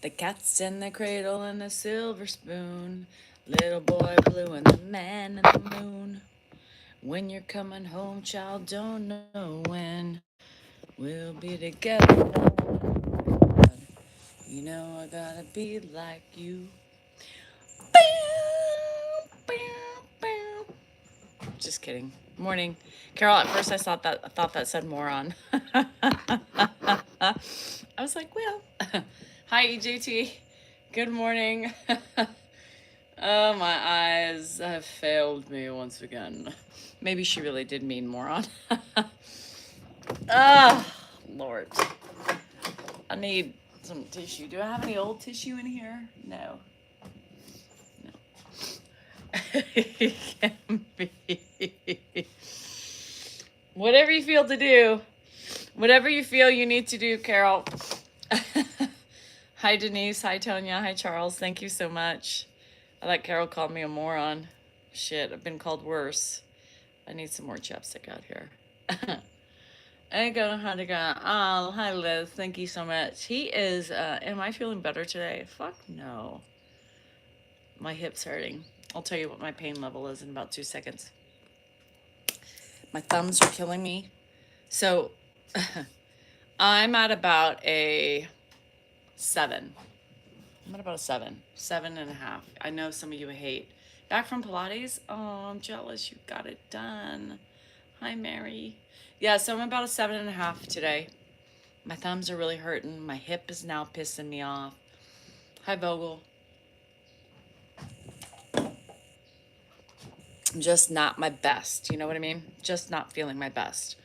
The cat's in the cradle and the silver spoon. Little boy blue and the man in the moon. When you're coming home, child, don't know when. We'll be together. You know I gotta be like you. Just kidding. Morning, Carol. At first, I thought that said moron. I was like, well, hi EJT. Good morning. Oh, my eyes have failed me once again. Maybe she really did mean moron. Ah, Lord. I need some tissue. Do I have any old tissue in here? No. It can be. Whatever you feel to do. Whatever you feel you need to do, Carol. Hi, Denise. Hi, Tonya. Hi, Charles. Thank you so much. I like Carol called me a moron. Shit, I've been called worse. I need some more chapstick out here. I ain't gonna how to go. Oh, hi, Liz. Thank you so much. He is, am I feeling better today? Fuck no. My hip's hurting. I'll tell you what my pain level is in about 2 seconds. My thumbs are killing me. So I'm at about a 7. I'm at about a 7, 7.5. I know some of you hate. Back from Pilates? Oh, I'm jealous you got it done. Hi, Mary. Yeah, so I'm about a 7.5 today. My thumbs are really hurting. My hip is now pissing me off. Hi, Vogel. I'm just not my best. You know what I mean? Just not feeling my best.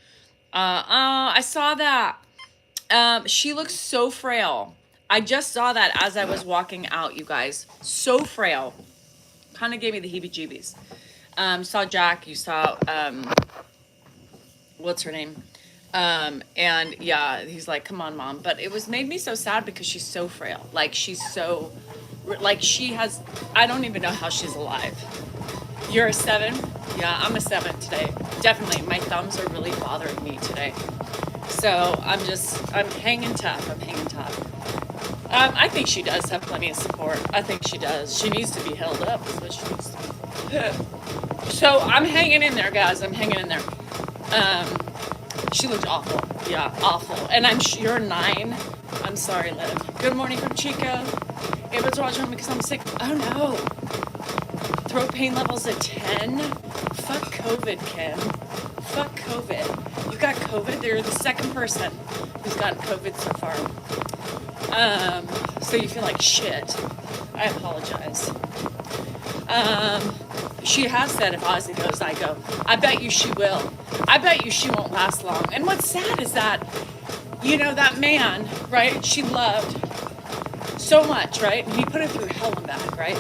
I saw that. She looks so frail. I just saw that as I was walking out, you guys. So frail. Kind of gave me the heebie-jeebies. Saw Jack. You saw, what's her name? And yeah, he's like, come on, Mom. But it made me so sad because she's so frail. Like, she's so, like, she has, I don't even know how she's alive. You're a 7? Yeah, I'm a 7 today. Definitely. My thumbs are really bothering me today. So I'm hanging tough. I'm hanging tough. I think she does have plenty of support. I think she does. She needs to be held up, is what she needs to be. So I'm hanging in there, guys. I'm hanging in there. She looked awful. Yeah, awful. And you're 9. I'm sorry, Liv. Good morning from Chico. Able to watch home because I'm sick. Oh, no. Throat pain levels at 10. Fuck COVID, Kim. Fuck COVID. You got COVID? You're the second person who's gotten COVID so far. So you feel like shit. I apologize. She has said if Ozzy goes, I go. I bet you she will. I bet you she won't last long. And what's sad is that, you know, that man, right, she loved so much, right? And he put her through hell and back, right?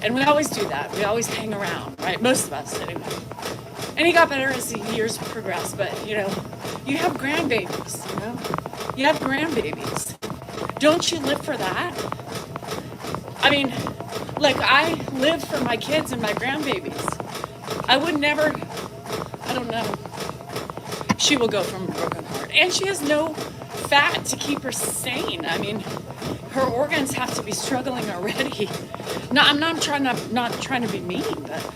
And we always do that. We always hang around, right? Most of us, anyway. And he got better as the years progressed. But, you know, you have grandbabies, you know? You have grandbabies. Don't you live for that? I mean, like, I live for my kids and my grandbabies. I would never, I don't know. She will go from a broken heart. And she has no fat to keep her sane. I mean, her organs have to be struggling already. No, I'm not trying to be mean, but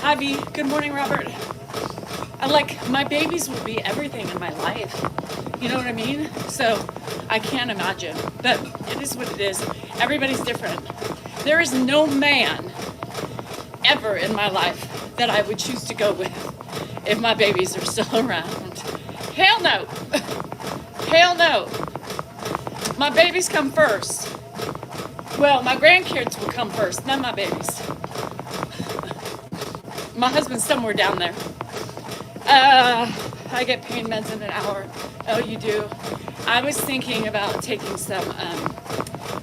Ivy, good morning, Robert. My babies will be everything in my life. You know what I mean? So I can't imagine, but it is what it is. Everybody's different. There is no man ever in my life that I would choose to go with if my babies are still around. Hell no. Hell no. My babies come first. Well, my grandkids will come first, not my babies. My husband's somewhere down there. I get pain meds in an hour. Oh, you do? I was thinking about taking some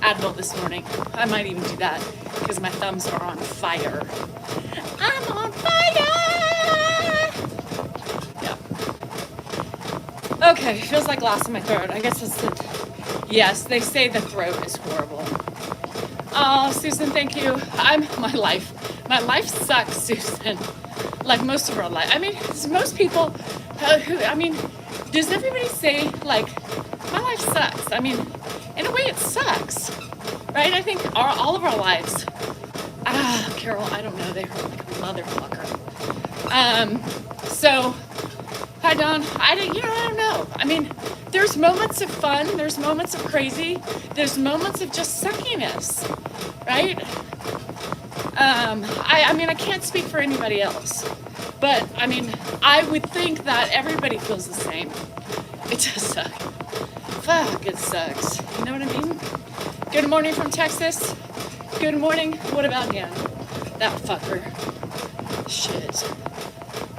Advil this morning. I might even do that because my thumbs are on fire. I'm on fire! Yeah. Okay, feels like glass in my throat. I guess that's it. Yes, they say the throat is horrible. Oh, Susan, thank you. My life sucks, Susan. Like most of our life. I mean, most people does everybody say, like, my life sucks? I mean, in a way it sucks. right? I think all of our lives. Carol, I don't know. They hurt like a motherfucker. So, hi Don. I don't know. I mean, there's moments of fun. There's moments of crazy. There's moments of just suckiness, right? I mean, I can't speak for anybody else, but I mean, I would think that everybody feels the same. It does suck. Fuck, it sucks. You know what I mean? Good morning from Texas. Good morning. What about him? That fucker. Shit.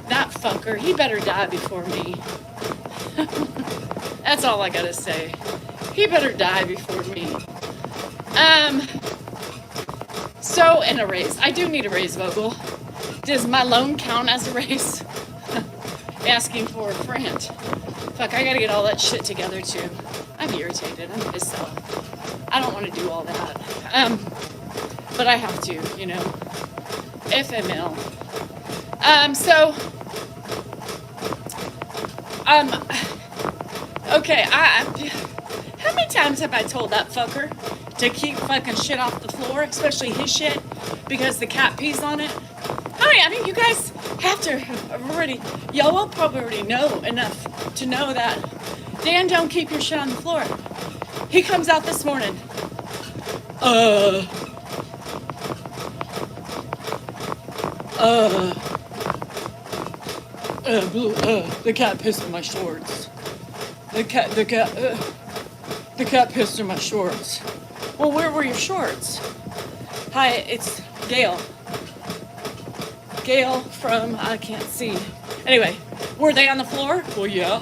That fucker. He better die before me. That's all I gotta say. He better die before me. So, and a raise. I do need a raise, Vogel. Does my loan count as a raise? Asking for a rent. Fuck, I gotta get all that shit together too. I'm irritated. I'm pissed off. I don't want to do all that. But I have to, you know. FML. Okay, how many times have I told that fucker to keep fucking shit off the floor, especially his shit, because the cat pees on it? I mean, you guys have to already, y'all will probably already know enough to know that, Dan, don't keep your shit on the floor. He comes out this morning. The cat pissed in my shorts. The cat pissed in my shorts. Well, where were your shorts? Hi, it's Gail. Gail from, I can't see. Anyway, were they on the floor? Well, yeah.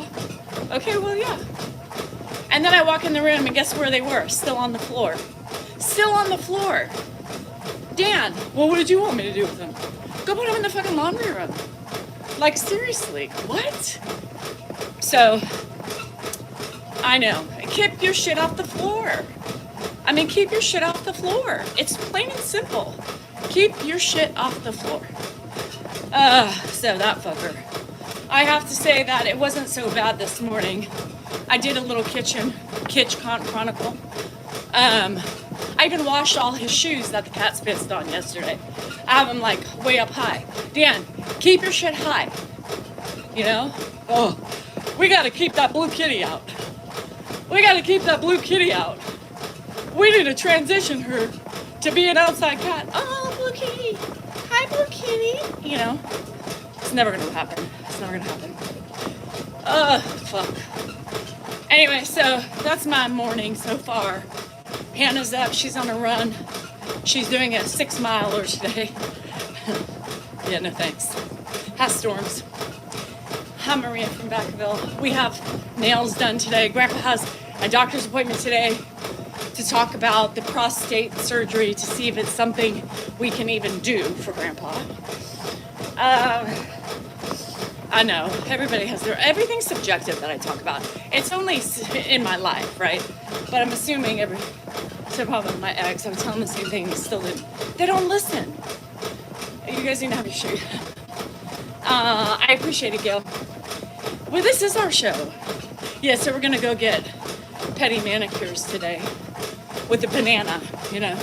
Okay, well, yeah. And then I walk in the room and guess where they were? Still on the floor. Still on the floor. Dan, well, what did you want me to do with them? Go put them in the fucking laundry room. Like, seriously, what? So, I know. Keep your shit off the floor. I mean, keep your shit off the floor. It's plain and simple. Keep your shit off the floor. So that fucker. I have to say that it wasn't so bad this morning. I did a little kitchen chronicle. I even washed all his shoes that the cats pissed on yesterday. I have them like way up high. Dan, keep your shit high. You know? Oh, we gotta keep that blue kitty out. We gotta keep that blue kitty out. We need to transition her to be an outside cat. Oh, blue kitty. Hi, blue kitty. You know? It's never gonna happen. It's never gonna happen. Fuck. Anyway, so that's my morning so far. Hannah's up. She's on a run. She's doing a 6-miler today. Yeah, no thanks. Has storms. Hi, Maria from Vacaville. We have nails done today. Grandpa has a doctor's appointment today to talk about the prostate surgery to see if it's something we can even do for Grandpa. I know, everybody has everything's subjective that I talk about. It's only in my life, right? But I'm assuming so probably with my ex, I was telling the same thing, they don't listen. You guys need to have your shoe. I appreciate it, Gail. Well, this is our show. Yeah, so we're gonna go get pedi manicures today with the banana, you know.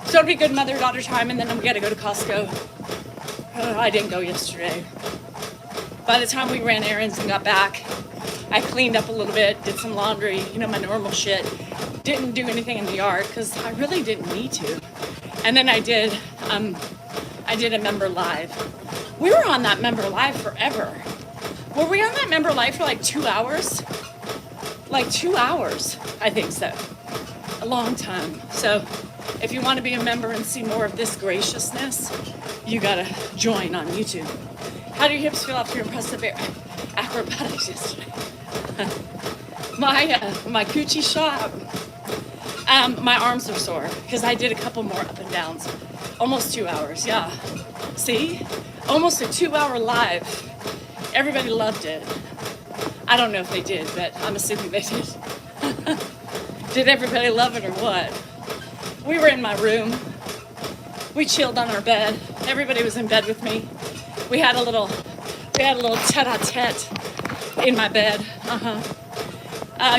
So it'll be good mother-daughter time, and then we gotta go to Costco. I didn't go yesterday. By the time we ran errands and got back, I cleaned up a little bit, did some laundry, you know, my normal shit. Didn't do anything in the yard because I really didn't need to. And then I did a member live. We were on that member live forever. Were we on that member live for like 2 hours? Like 2 hours, I think so. A long time. So if you want to be a member and see more of this graciousness, you gotta join on YouTube. How do your hips feel after your impressive acrobatics yesterday? My coochie shot. My arms are sore because I did a couple more up and downs. Almost 2 hours, yeah. See? Almost a 2-hour live. Everybody loved it. I don't know if they did, but I'm assuming they did. Did everybody love it or what? We were in my room. We chilled on our bed. Everybody was in bed with me. We had a little tete-a-tete in my bed.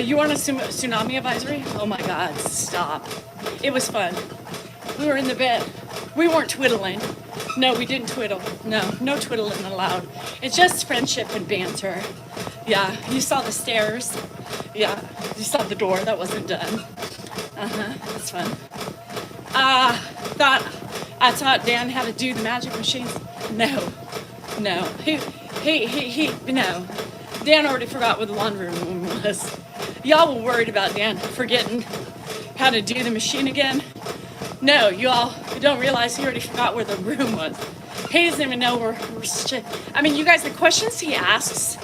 You were on a tsunami advisory? Oh my God, stop. It was fun. We were in the bed. We weren't twiddling. No, we didn't twiddle. No twiddling allowed. It's just friendship and banter. Yeah, you saw the stairs. Yeah, you saw the door that wasn't done. It's fun. I taught Dan how to do the magic machines. No. No. Dan already forgot where the laundry room was. Y'all were worried about Dan forgetting how to do the machine again. No, y'all don't realize he already forgot where the room was. He doesn't even know where I mean, you guys, the questions he asks,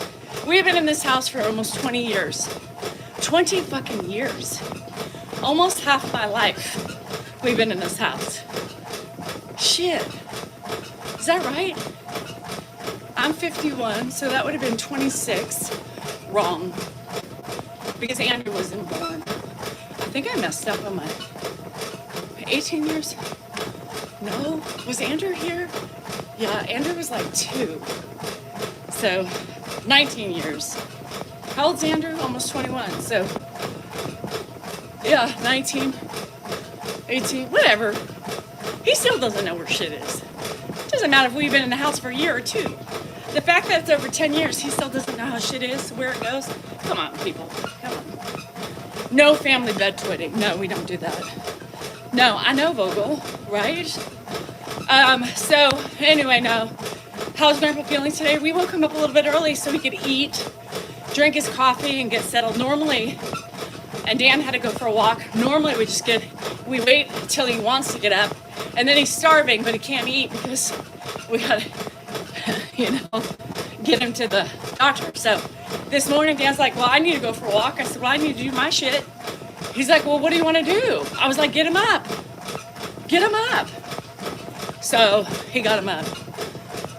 we've been in this house for almost 20 years. 20 fucking years. Almost half my life we've been in this house. Shit. Is that right? I'm 51, so that would have been 26. Wrong. Because Andrew wasn't born. I think I messed up on my 18 years. No, was Andrew here? Yeah, Andrew was like 2. So 19 years. How old's Andrew? Almost 21. So yeah, 19, 18, whatever. He still doesn't know where shit is. Doesn't matter if we've been in the house for a year or 2. The fact that it's over 10 years, he still doesn't know how shit is, where it goes. Come on, people. Come on. No family bed twitting. No, we don't do that. No, I know Vogel, right? So, anyway, no. How's Grandpa feeling today? We woke him up a little bit early so he could eat, drink his coffee, and get settled. Normally, and Dan had to go for a walk. Normally, we wait till he wants to get up, and then he's starving, but he can't eat because we gotta, get him to the doctor. So this morning, Dan's like, well, I need to go for a walk. I said, well, I need to do my shit. He's like, well, what do you want to do? I was like, get him up. Get him up. So he got him up.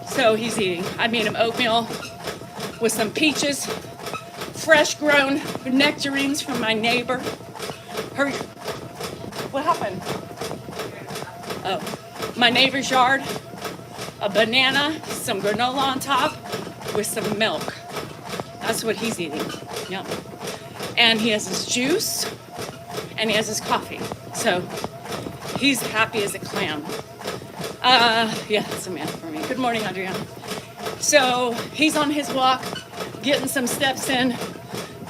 So he's eating. I made him oatmeal with some peaches, fresh grown nectarines from my neighbor. What happened? Oh, my neighbor's yard. A banana, some granola on top with some milk. That's what he's eating. Yep. And he has his juice and he has his coffee. So he's happy as a clam. Yeah, that's a man for me. Good morning, Adriana. So he's on his walk, getting some steps in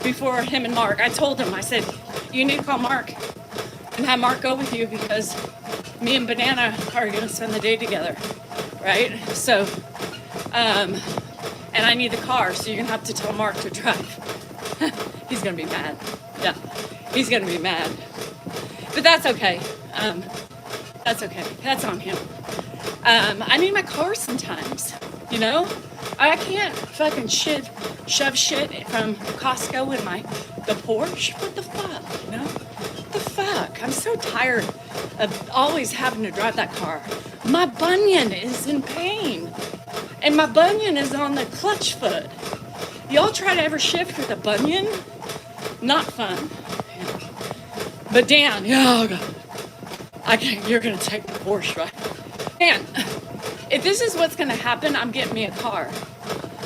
before him and Mark. I told him, I said, you need to call Mark and have Mark go with you because me and Banana are going to spend the day together. Right? So, and I need the car, so you're going to have to tell Mark to drive. He's going to be mad. Yeah, he's going to be mad. But that's okay. That's okay. That's on him. I need my car sometimes, you know? I can't fucking shove shit from Costco in the Porsche. What the fuck, you know? What the fuck? I'm so tired of always having to drive that car. My bunion is in pain. And my bunion is on the clutch foot. Y'all try to ever shift with a bunion? Not fun. But Dan, oh God, you're gonna take the Porsche, right? Dan, if this is what's gonna happen, I'm getting me a car.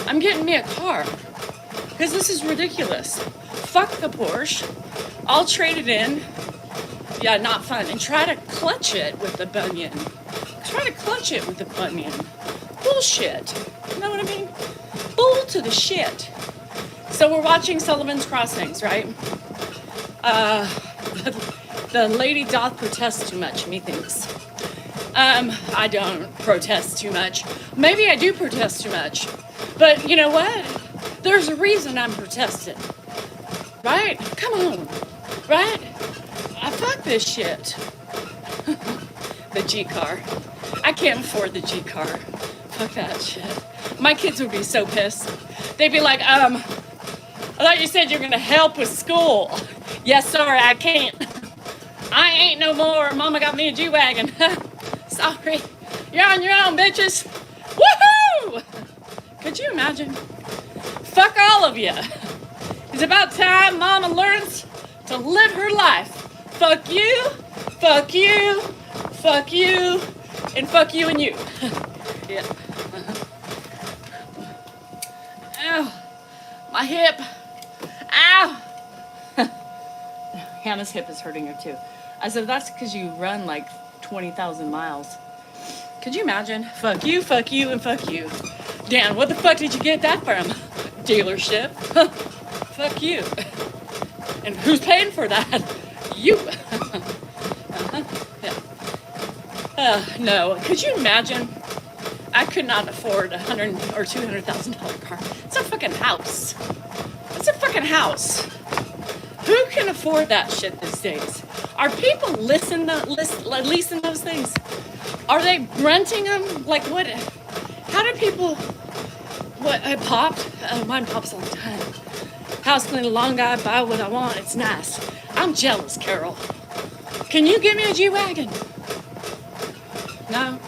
I'm getting me a car. Because this is ridiculous. Fuck the Porsche. I'll trade it in. Yeah, not fun. And try to clutch it with the bunion. Try to clutch it with the bunion. Bullshit. You know what I mean? Bull to the shit. So we're watching Sullivan's Crossings, right? The lady doth protest too much, methinks. I don't protest too much. Maybe I do protest too much. But you know what? There's a reason I'm protesting. Right? Come on. Right? I fuck this shit. The G car. I can't afford the G car. Fuck that shit. My kids would be so pissed. They'd be like, I thought you said you're gonna help with school. Yes, sorry, I can't. I ain't no more. Mama got me a G Wagon. Sorry. You're on your own, bitches. Woohoo! Could you imagine? Fuck all of you. It's about time Mama learns to live her life. Fuck you, fuck you, fuck you, and fuck you and you. Yeah. Ow. My hip. Ow. Hannah's hip is hurting her too. I said, that's because you run like 20,000 miles. Could you imagine? Fuck you, and fuck you. Dan, what the fuck did you get that from? Dealership. Fuck you. And who's paying for that? You. Yeah. No. Could you imagine? I could not afford $100,000 or $200,000 car. It's a fucking house. It's a fucking house. Who can afford that shit these days? Are people leasing those things? Are they renting them? Like what? How do people? What? I popped. Mine pops all the time. House clean, long guy, buy what I want. It's nice. I'm jealous, Carol. Can you give me a G Wagon? No.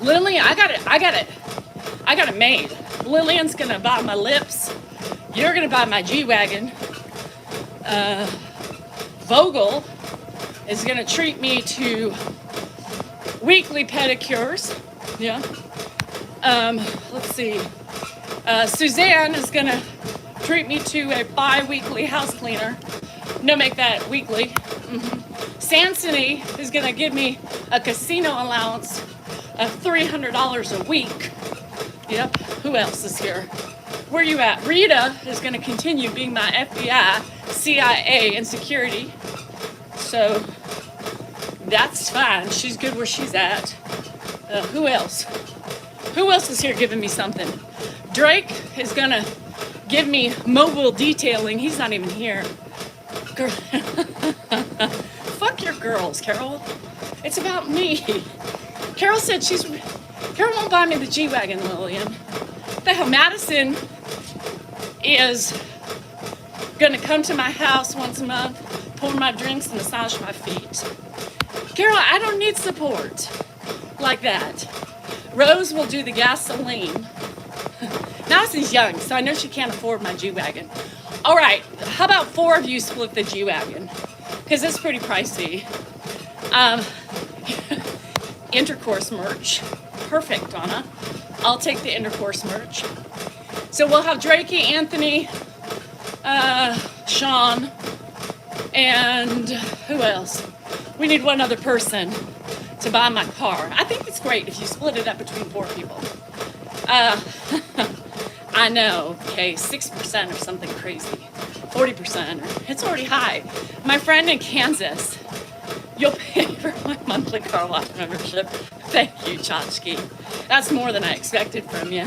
Lillian, I got it made. Lillian's gonna buy my lips. You're gonna buy my G Wagon. Vogel is gonna treat me to weekly pedicures. Yeah. Let's see. Suzanne is gonna treat me to a bi-weekly house cleaner. No, make that weekly. Sansony is gonna give me a casino allowance of $300 a week. Yep. Who else is here? Where you at? Rita is gonna continue being my FBI, CIA, and security. So that's fine. She's good where she's at. Who else? Who else is here giving me something? Drake is gonna give me mobile detailing. He's not even here. Girl. Fuck your girls, Carol. It's about me. Carol said Carol won't buy me the G Wagon, Lillian. The hell, Madison is gonna come to my house once a month, pour my drinks, and massage my feet. Carol, I don't need support like that. Rose will do the gasoline. Madison's young, so I know she can't afford my G Wagon. All right, how about 4 of you split the G Wagon? Because it's pretty pricey. Intercourse merch. Perfect, Donna. I'll take the intercourse merch. So we'll have Drakey, Anthony, Sean, and who else? We need one other person to buy my car. I think it's great if you split it up between 4 people. I know, okay, 6% or something crazy. 40%, it's already high. My friend in Kansas, you'll pay for my monthly car wash membership. Thank you, Tchotchke. That's more than I expected from you.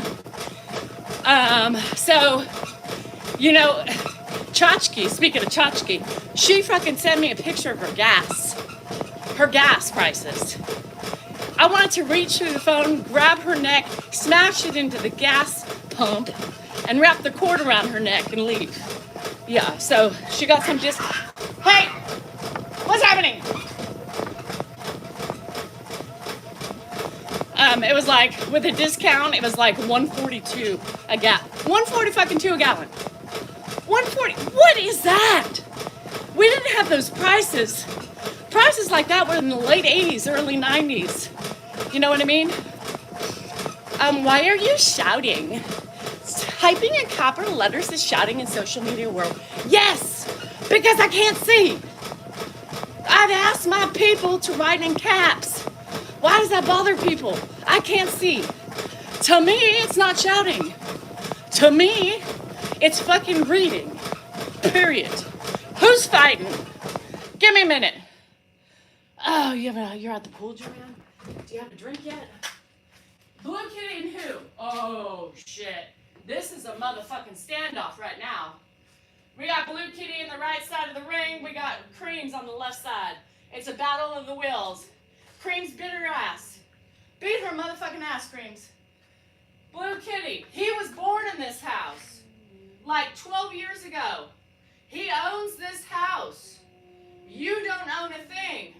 So, you know, Tchotchke, speaking of Tchotchke, she fucking sent me a picture of her gas prices. I wanted to reach through the phone, grab her neck, smash it into the gas pump, and wrap the cord around her neck and leave. Yeah, so she got some Hey, what's happening? It was like, with a discount, it was like $1.42 a gallon. $1.42 a gallon. $1.40. What is that? We didn't have those prices. Prices like that were in the late 80s, early 90s. You know what I mean? Why are you shouting? Typing in capital letters is shouting in social media world. Yes, because I can't see. I've asked my people to write in caps. Why does that bother people? I can't see. To me, it's not shouting. To me, it's fucking reading. Period. Who's fighting? Give me a minute. Oh, you're at the pool, Joanne? Do you have a drink yet? Blue Kitty and who? Oh, shit. This is a motherfucking standoff right now. We got Blue Kitty in the right side of the ring. We got Creams on the left side. It's a battle of the wills. Creams beat her ass. Beat her motherfucking ass, Creams. Blue Kitty, he was born in this house like 12 years ago. He owns this house. You don't own a thing.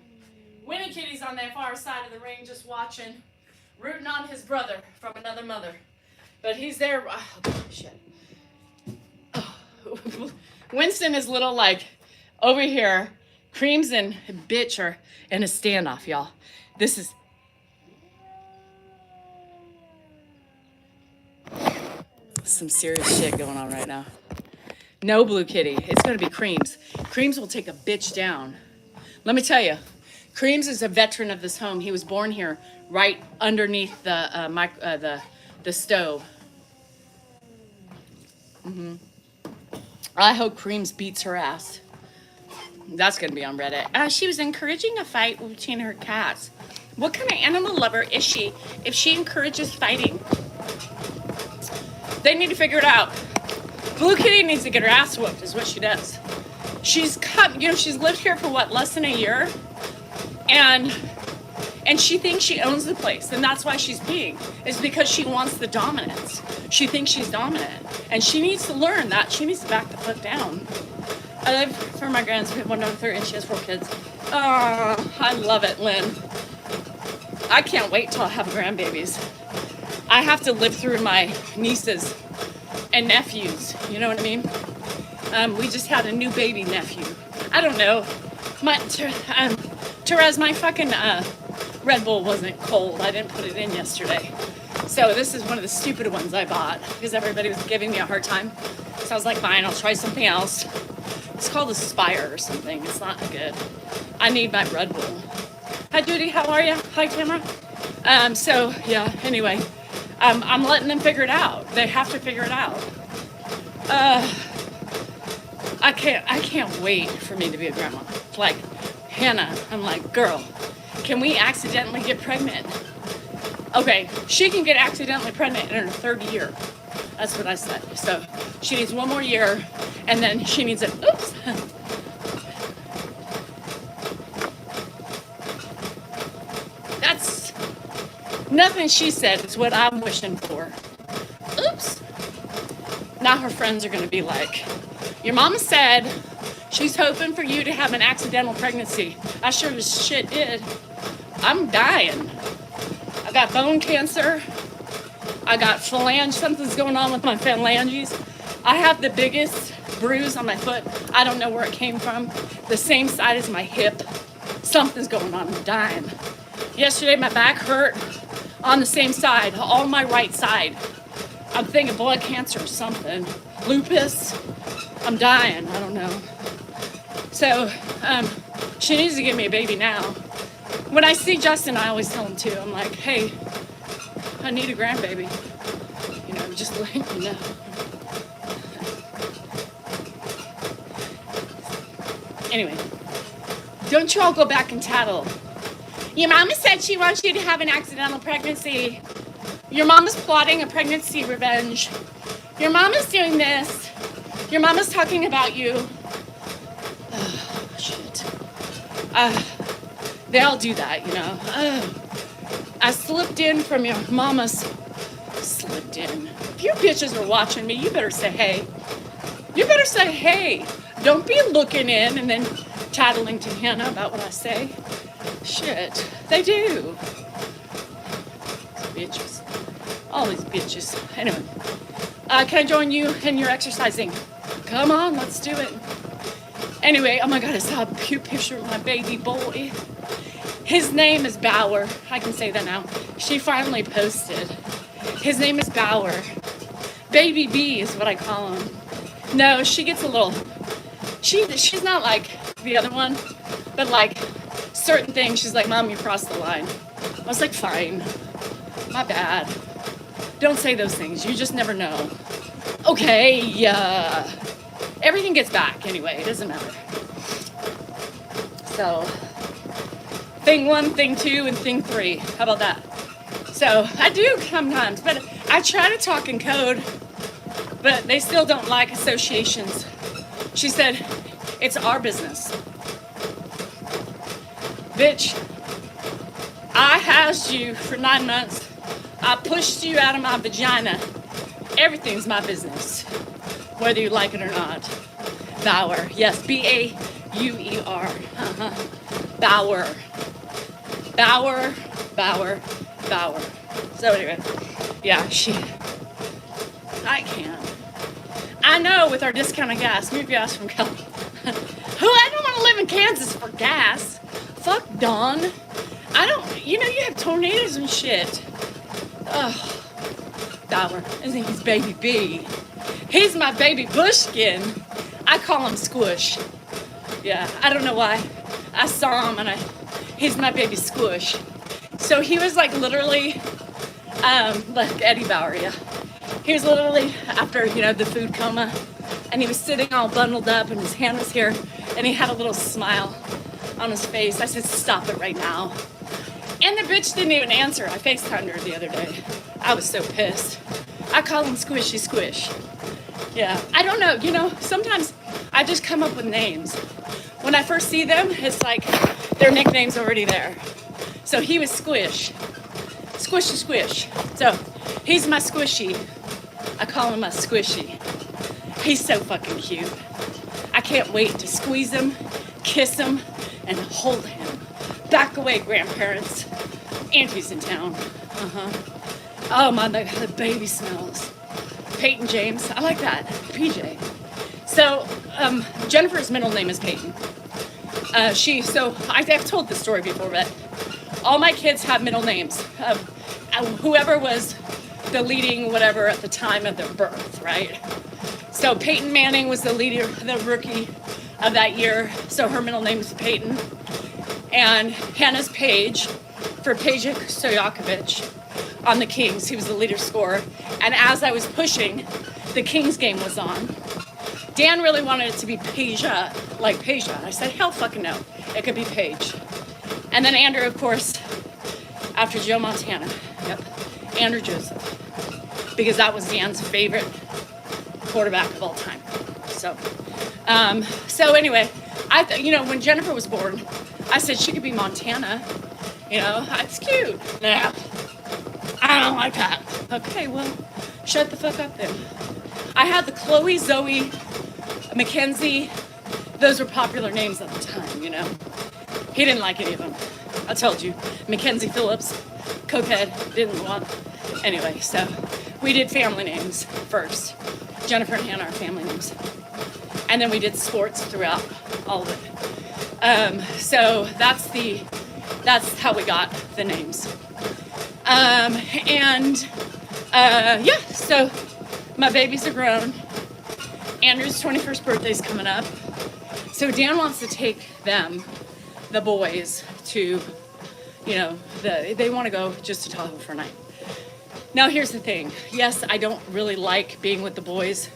Winnie Kitty's on that far side of the ring just watching, rooting on his brother from another mother. But he's there. Oh, shit. Oh. Winston is little like over here. Creams and bitch are in a standoff, y'all. This is some serious shit going on right now. No, Blue Kitty. It's going to be Creams. Creams will take a bitch down. Let me tell you, Creams is a veteran of this home. He was born here, right underneath the stove. I hope Creams beats her ass. That's going to be on Reddit. She was encouraging a fight between her cats. What kind of animal lover is she if she encourages fighting? They need to figure it out. Blue Kitty needs to get her ass whooped is what she does. She's she's lived here for what, less than a year? And she thinks she owns the place, and that's why she's peeing. It's because she wants the dominance. She thinks she's dominant, and she needs to learn that. She needs to back the fuck down. I live for my grands. We have one daughter and she has 4 kids. Oh, I love it, Lynn. I can't wait till I have grandbabies. I have to live through my nieces and nephews. You know what I mean? We just had a new baby nephew. I don't know. Therese, my fucking Red Bull wasn't cold. I didn't put it in yesterday. So this is one of the stupid ones I bought because everybody was giving me a hard time. So I was like, fine, I'll try something else. It's called Aspire or something. It's not good. I need my Red Bull. Hi, Judy. How are you? Hi, Tamara. So, yeah, anyway. I'm letting them figure it out. They have to figure it out. I can't wait for me to be a grandma. Like, Hannah, I'm like, girl, can we accidentally get pregnant? Okay, she can get accidentally pregnant in her 3rd year. That's what I said. So she needs 1 more year, and then she needs oops. That's nothing she said is what I'm wishing for. Oops. Now her friends are going to be like, your mama said she's hoping for you to have an accidental pregnancy. I sure as shit did. I'm dying. I got bone cancer. I got something's going on with my phalanges. I have the biggest bruise on my foot. I don't know where it came from. The same side as my hip. Something's going on. I'm dying. Yesterday my back hurt on the same side, all my right side. I'm thinking blood cancer or something. Lupus. I'm dying. I don't know. So, she needs to give me a baby now. When I see Justin, I always tell him too. I'm like, hey, I need a grandbaby. You know, just letting you know. Anyway, don't you all go back and tattle. Your mama said she wants you to have an accidental pregnancy. Your mama's plotting a pregnancy revenge. Your mama's doing this. Your mama's talking about you. Oh, shit. They all do that, you know. I slipped in from your mama's. Slipped in. If you bitches are watching me, you better say hey. You better say hey. Don't be looking in and then tattling to Hannah about what I say. Shit, they do. Bitches. All these bitches. Anyway, can I join you in your exercising? Come on, let's do it. Anyway, oh my God, I saw a cute picture of my baby boy. His name is Bauer. I can say that now. She finally posted. His name is Bauer. Baby B is what I call him. No, she gets a little... She's not like the other one, but like certain things, she's like, Mom, you crossed the line. I was like, fine. My bad. Don't say those things. You just never know. Okay, everything gets back anyway. It doesn't matter. So, thing 1, thing 2, and thing 3. How about that? So, I do sometimes, but I try to talk in code, but they still don't like associations. She said, it's our business. Bitch, I housed you for 9 months. I pushed you out of my vagina. Everything's my business, whether you like it or not. Bauer, yes, B-A-U-E-R. Bauer. Bauer, Bauer, Bauer. So anyway, yeah, I can't. I know with our discounted gas, move your ass from California. Who, I don't want to live in Kansas for gas. Fuck Dawn. You have tornadoes and shit. Ugh. Bauer. I think he's baby B. He's my baby bushkin. I call him Squish. Yeah, I don't know why. I saw him and he's my baby Squish. So he was like literally, like Eddie Bauer, yeah. He was literally after, you know, the food coma, and he was sitting all bundled up and his hand was here and he had a little smile on his face. I said, stop it right now. And the bitch didn't even answer. I FaceTimed her the other day. I was so pissed. I call him Squishy Squish. Yeah, I don't know, you know, sometimes I just come up with names. When I first see them, it's like their nickname's already there. So he was Squish. Squishy Squish. So he's my Squishy. I call him a Squishy. He's so fucking cute. I can't wait to squeeze him, kiss him, and hold him. Back away, grandparents. Auntie's in town. Oh my, the baby smells. Peyton James. I like that. PJ. So Jennifer's middle name is Peyton. I've told this story before, but all my kids have middle names. Whoever was the leading whatever at the time of their birth, right? So Peyton Manning was the leader, the rookie of that year. So her middle name is Peyton. And Hannah's Paige for Peja Stojakovic on the Kings. He was the leader scorer. And as I was pushing, the Kings game was on. Dan really wanted it to be Peja, like Peja. I said, hell fucking no. It could be Paige. And then Andrew, of course, after Joe Montana. Yep. Andrew Joseph. Because that was Dan's favorite quarterback of all time. So anyway, you know, when Jennifer was born, I said she could be Montana. You know, it's cute. Nah, I don't like that. Okay, well, shut the fuck up then. I had the Chloe, Zoe, Mackenzie. Those were popular names at the time, you know. He didn't like any of them. I told you. Mackenzie Phillips, cokehead, didn't want. Anyway, so we did family names first. Jennifer and Hannah are family names. And then we did sports throughout all of it. So that's how we got the names. Yeah, so my babies are grown. Andrew's 21st birthday is coming up. So Dan wants to take them, the boys, to, you know, they want to go just to Tahoe for a night. Now here's the thing. Yes, I don't really like being with the boys.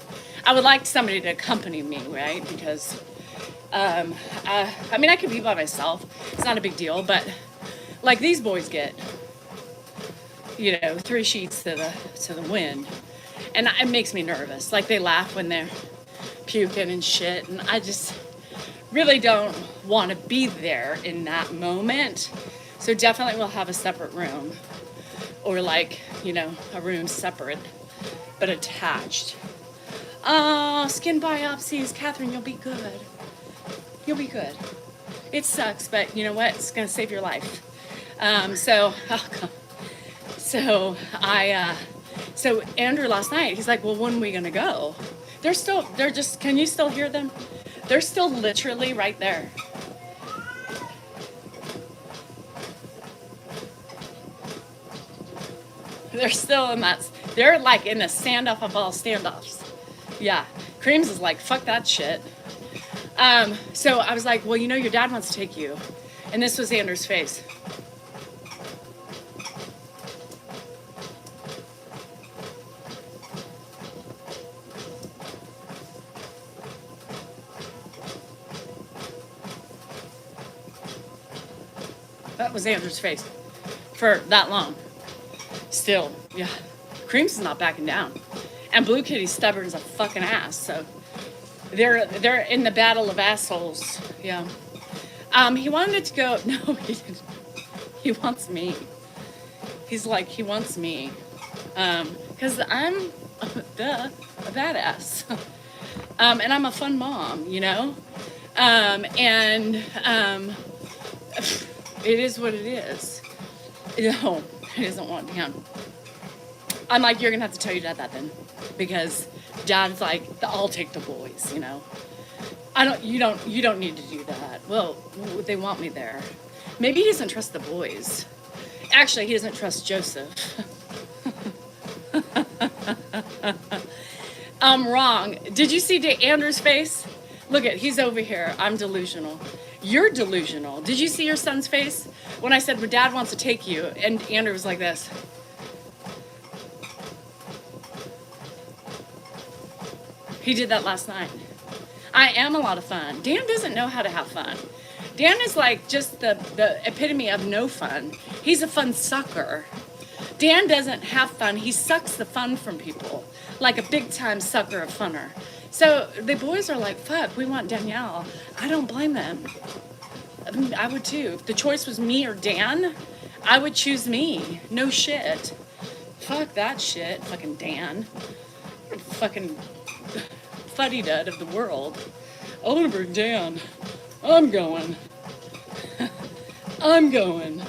I would like somebody to accompany me, right? Because, I mean, I could be by myself. It's not a big deal, but like these boys get, you know, 3 sheets to the wind. And it makes me nervous. Like they laugh when they're puking and shit. And I just really don't want to be there in that moment. So definitely we'll have a separate room. Or like, you know, a room separate, but attached. Oh, skin biopsies. Catherine, you'll be good. You'll be good. It sucks, but you know what? It's going to save your life. So Andrew last night, he's like, well, when are we going to go? Can you still hear them? They're still literally right there. They're still in that, they're like in a standoff of all standoffs. Yeah, Creams is like, fuck that shit. So I was like, well, you know, your dad wants to take you. And this was Andrew's face. That was Andrew's face for that long. Still, yeah. Creams is not backing down. And Blue Kitty's stubborn as a fucking ass, so they're in the battle of assholes. Yeah. He wanted to go. No, he didn't. He wants me. He's like, he wants me. Because I'm a badass. And I'm a fun mom, you know? It is what it is. No, he doesn't want Dan. I'm like, you're gonna have to tell your dad that then, because Dad's like, I'll take the boys, you know. You don't need to do that. Well, they want me there. Maybe he doesn't trust the boys. Actually, he doesn't trust Joseph. I'm wrong. Did you see Andrew's face? Look at, he's over here. I'm delusional. You're delusional. Did you see your son's face? When I said, well, Dad wants to take you, and Andrew was like this. He did that last night. I am a lot of fun. Dan doesn't know how to have fun. Dan is like just the epitome of no fun. He's a fun sucker. Dan doesn't have fun. He sucks the fun from people. Like a big time sucker of funner. So the boys are like, fuck, we want Danielle. I don't blame them. I would too. If the choice was me or Dan, I would choose me. No shit. Fuck that shit. Fucking Dan. Fucking fuddy-dud of the world. Oliver Dan. I'm going. I'm going.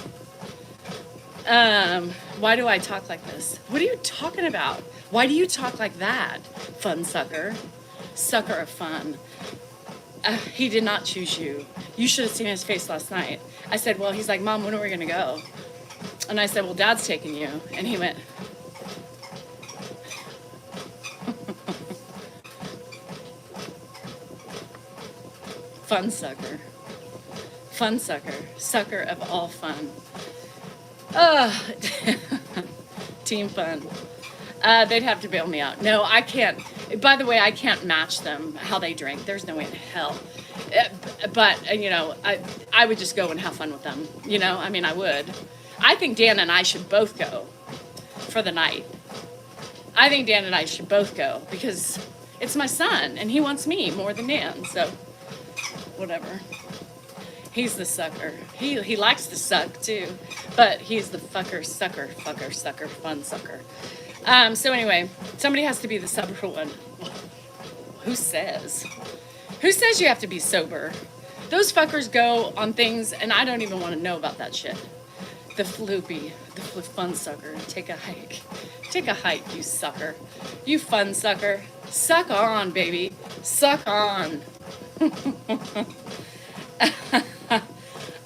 Why do I talk like this? What are you talking about? Why do you talk like that? Fun sucker. Sucker of fun. He did not choose you. You should have seen his face last night. I said, well, he's like, Mom, when are we going to go? And I said, well, Dad's taking you. And he went, fun sucker. Fun sucker. Sucker of all fun. Team fun. They'd have to bail me out. No, I can't. By the way, I can't match them, how they drink. There's no way in hell. But, you know, I would just go and have fun with them. You know, I mean, I would. I think Dan and I should both go for the night. I think Dan and I should both go because it's my son and he wants me more than Dan. So, whatever. He's the sucker. He likes to suck too, but he's the fucker, sucker, fun sucker. So anyway, somebody has to be the sober one. Who says? Who says you have to be sober? Those fuckers go on things, and I don't even want to know about that shit. The floopy, the fun sucker. Take a hike. Take a hike, you sucker. You fun sucker. Suck on, baby. Suck on.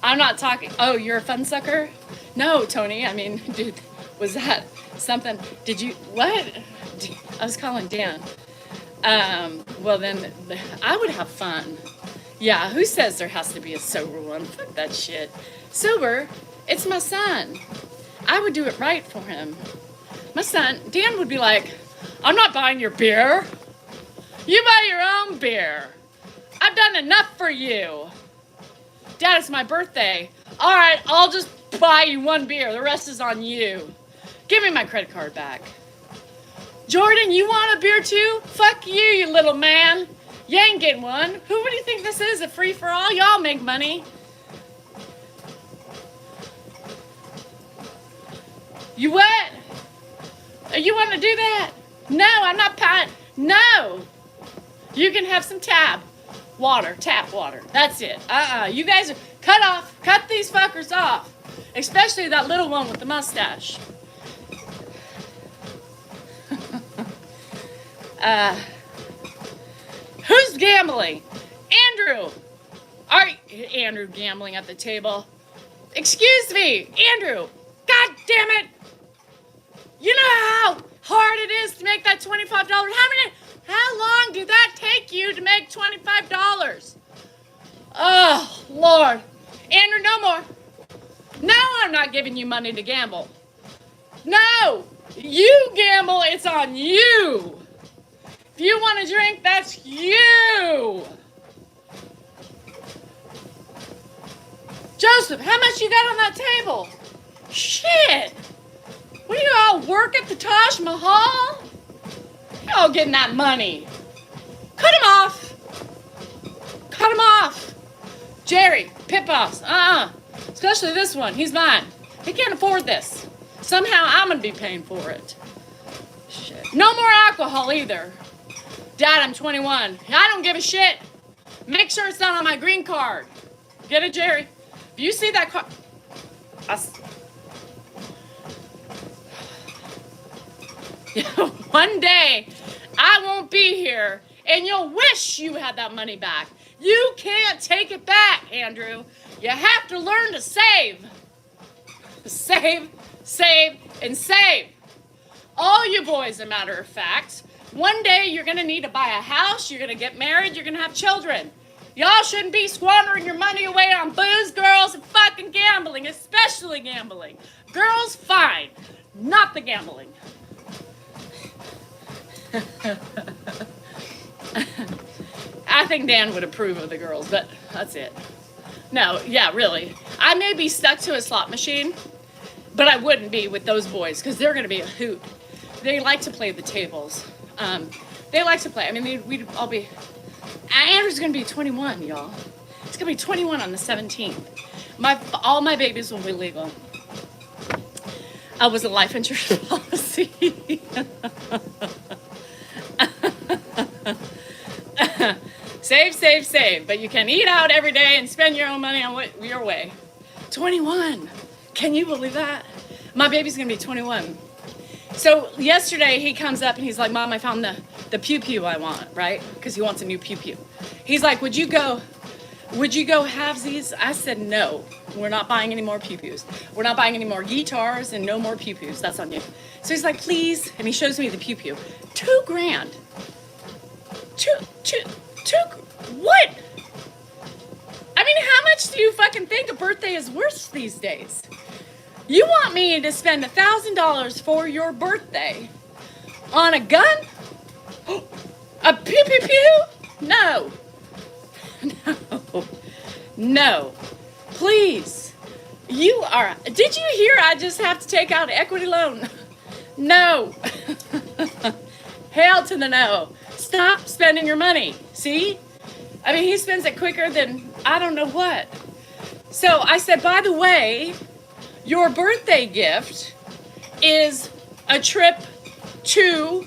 I'm not talking. Oh, you're a fun sucker? No, Tony. I mean, dude, was that something? Did you, what? I was calling Dan. Well, then I would have fun. Yeah, who says there has to be a sober one? Fuck that shit. Sober, it's my son. I would do it right for him. My son, Dan would be like, I'm not buying your beer. You buy your own beer. I've done enough for you. Dad, it's my birthday. All right, I'll just buy you one beer. The rest is on you. Give me my credit card back. Jordan, you want a beer too? Fuck you, you little man. You ain't getting one. Who do you think this is? A free-for-all? Y'all make money. You what? You want to do that? No, I'm not paying. No. You can have some tap water. That's it. You guys are cut off. Cut these fuckers off. Especially that little one with the mustache. Who's gambling? Andrew. Are Andrew gambling at the table? Excuse me, Andrew. God damn it. You know how hard it is to make that $25. How long did that take you to make $25? Oh, Lord. Andrew, no more. No, I'm not giving you money to gamble. No, you gamble, it's on you. If you want to drink, that's you. Joseph, how much you got on that table? Shit. What, do you all work at the Taj Mahal? You all getting that money. Cut him off. Cut him off. Jerry, pit boss. Especially this one. He's mine. He can't afford this. Somehow I'm going to be paying for it. Shit. No more alcohol either. Dad, I'm 21. I don't give a shit. Make sure it's not on my green card. Get it, Jerry? If you see that car... One day, I won't be here, and you'll wish you had that money back. You can't take it back, Andrew. You have to learn to save. Save, save, and save. All you boys, a matter of fact. One day you're gonna need to buy a house, you're gonna get married, you're gonna have children. Y'all shouldn't be squandering your money away on booze, girls, and fucking gambling, especially gambling. Girls, fine. Not the gambling. I think Dan would approve of the girls, but that's it. No, yeah, really. I may be stuck to a slot machine, but I wouldn't be with those boys because they're going to be a hoot. They like to play the tables. They like to play. I mean, we'd all be... Andrew's going to be 21, y'all. He's going to be 21 on the 17th. All my babies will be legal. I was a life insurance policy. Save. But you can eat out every day and spend your own money on your way. 21. Can you believe that? My baby's going to be 21. So yesterday he comes up and he's like, Mom, I found the pew-pew I want, right? Because he wants a new pew-pew. He's like, would you go halvesies? I said, no, we're not buying any more pew-pews. We're not buying any more guitars and no more pew-pews. That's on you. So he's like, please. And he shows me the pew-pew. $2,000. What? I mean, how much do you fucking think a birthday is worth these days? You want me to spend $1,000 for your birthday on a gun? A pew-pew-pew? No. No. Please. Did you hear I just have to take out an equity loan? No. Hell to the no. Stop spending your money. See? I mean, he spends it quicker than I don't know what. So I said, by the way, your birthday gift is a trip to,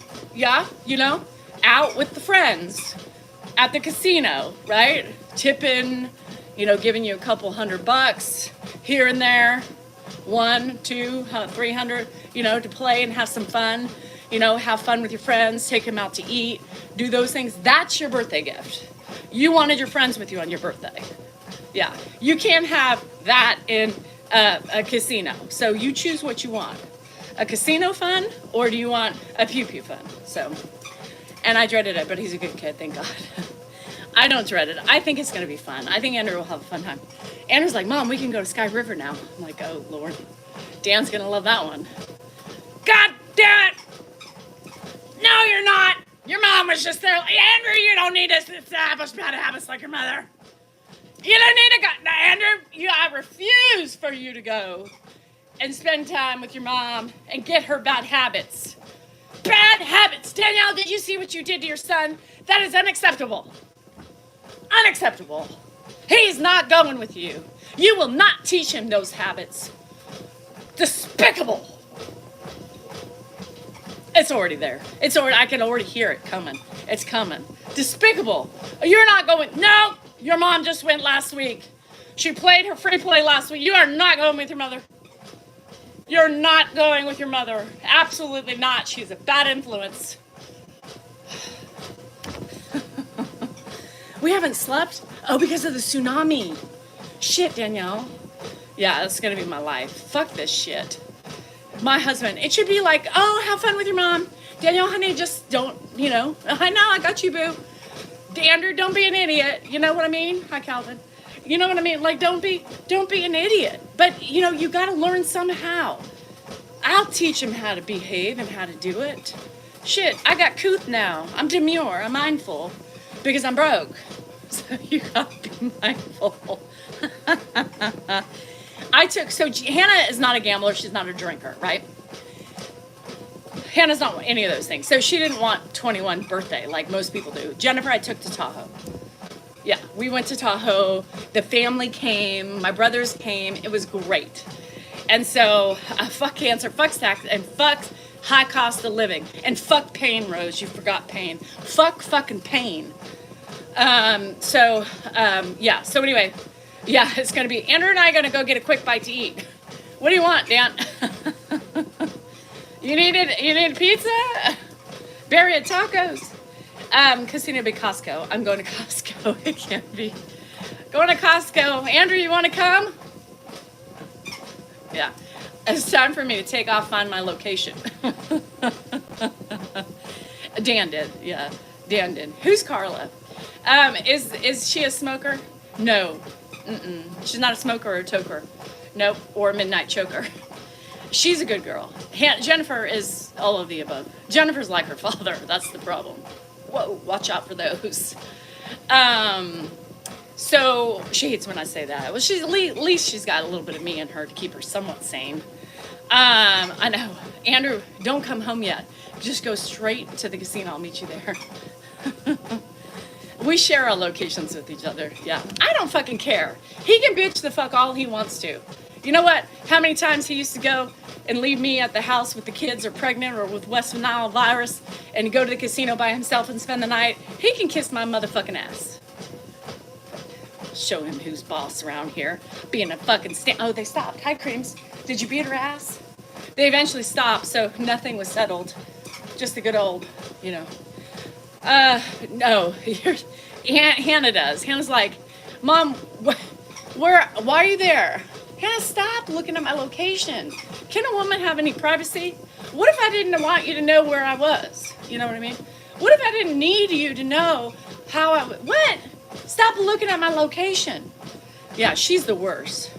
out with the friends at the casino, right? Tipping, giving you a couple $100 here and there, 100, 200, 300, to play and have some fun, have fun with your friends, take them out to eat, do those things. That's your birthday gift. You wanted your friends with you on your birthday. Yeah, you can't have that in a casino. So you choose what you want. A casino fun, or do you want a pew-pew fun? So, and I dreaded it, but he's a good kid, thank God. I don't dread it. I think it's going to be fun. I think Andrew will have a fun time. Andrew's like, Mom, we can go to Sky River now. I'm like, oh, Lord. Dan's going to love that one. God damn it! No, you're not. Your mom was just there. Andrew, you don't need to establish bad habits like your mother. You don't need to go. Now, Andrew, I refuse for you to go and spend time with your mom and get her bad habits. Bad habits. Danielle, did you see what you did to your son? That is unacceptable. Unacceptable. He's not going with you. You will not teach him those habits. Despicable. It's already there. I can already hear it coming. It's coming. Despicable. You're not going. No, your mom just went last week. She played her free play last week. You are not going with your mother. You're not going with your mother. Absolutely not. She's a bad influence. We haven't slept? Oh, because of the tsunami. Shit, Danielle. Yeah, that's going to be my life. Fuck this shit. My husband, it should be like, oh, have fun with your mom. Danielle, honey, just don't, I know, I got you, boo. Andrew, don't be an idiot. You know what I mean? Hi, Calvin. You know what I mean? Like, don't be an idiot. But, you got to learn somehow. I'll teach him how to behave and how to do it. Shit, I got couth now. I'm demure. I'm mindful because I'm broke. So you got to be mindful. So Hannah is not a gambler. She's not a drinker, right? Hannah's not any of those things. So she didn't want 21 birthday like most people do. Jennifer, I took to Tahoe. Yeah, we went to Tahoe. The family came. My brothers came. It was great. And so, fuck cancer, fuck tax, and fuck high cost of living. And fuck pain, Rose. You forgot pain. Fuck fucking pain. So anyway, yeah, it's going to be, Andrew and I are going to go get a quick bite to eat. What do you want, Dan? You need pizza? Barry tacos? Casino be Costco. I'm going to Costco. It can't be. Going to Costco. Andrew, you want to come? Yeah. It's time for me to take off, find my location. Dan did, yeah. Dan did. Who's Carla? Is she a smoker? No. Mm-mm. She's not a smoker or a toker. Nope. Or a midnight choker. She's a good girl. Jennifer is all of the above. Jennifer's like her father. That's the problem. Whoa, watch out for those. So she hates when I say that. Well, she's at least she's got a little bit of me in her to keep her somewhat sane. I know. Andrew, don't come home yet. Just go straight to the casino. I'll meet you there. We share our locations with each other. Yeah. I don't fucking care. He can bitch the fuck all he wants to. You know what? How many times he used to go and leave me at the house with the kids or pregnant or with West Nile virus and go to the casino by himself and spend the night? He can kiss my motherfucking ass. Show him who's boss around here. Being a fucking oh, they stopped. Hi, Creams. Did you beat her ass? They eventually stopped, so nothing was settled. Just a good old, you know. No. Hannah does. Hannah's like, Mom, why are you there? Hannah, stop looking at my location. Can a woman have any privacy? What if I didn't want you to know where I was? You know what I mean? What if I didn't need you to know how what? Stop looking at my location. Yeah, she's the worst.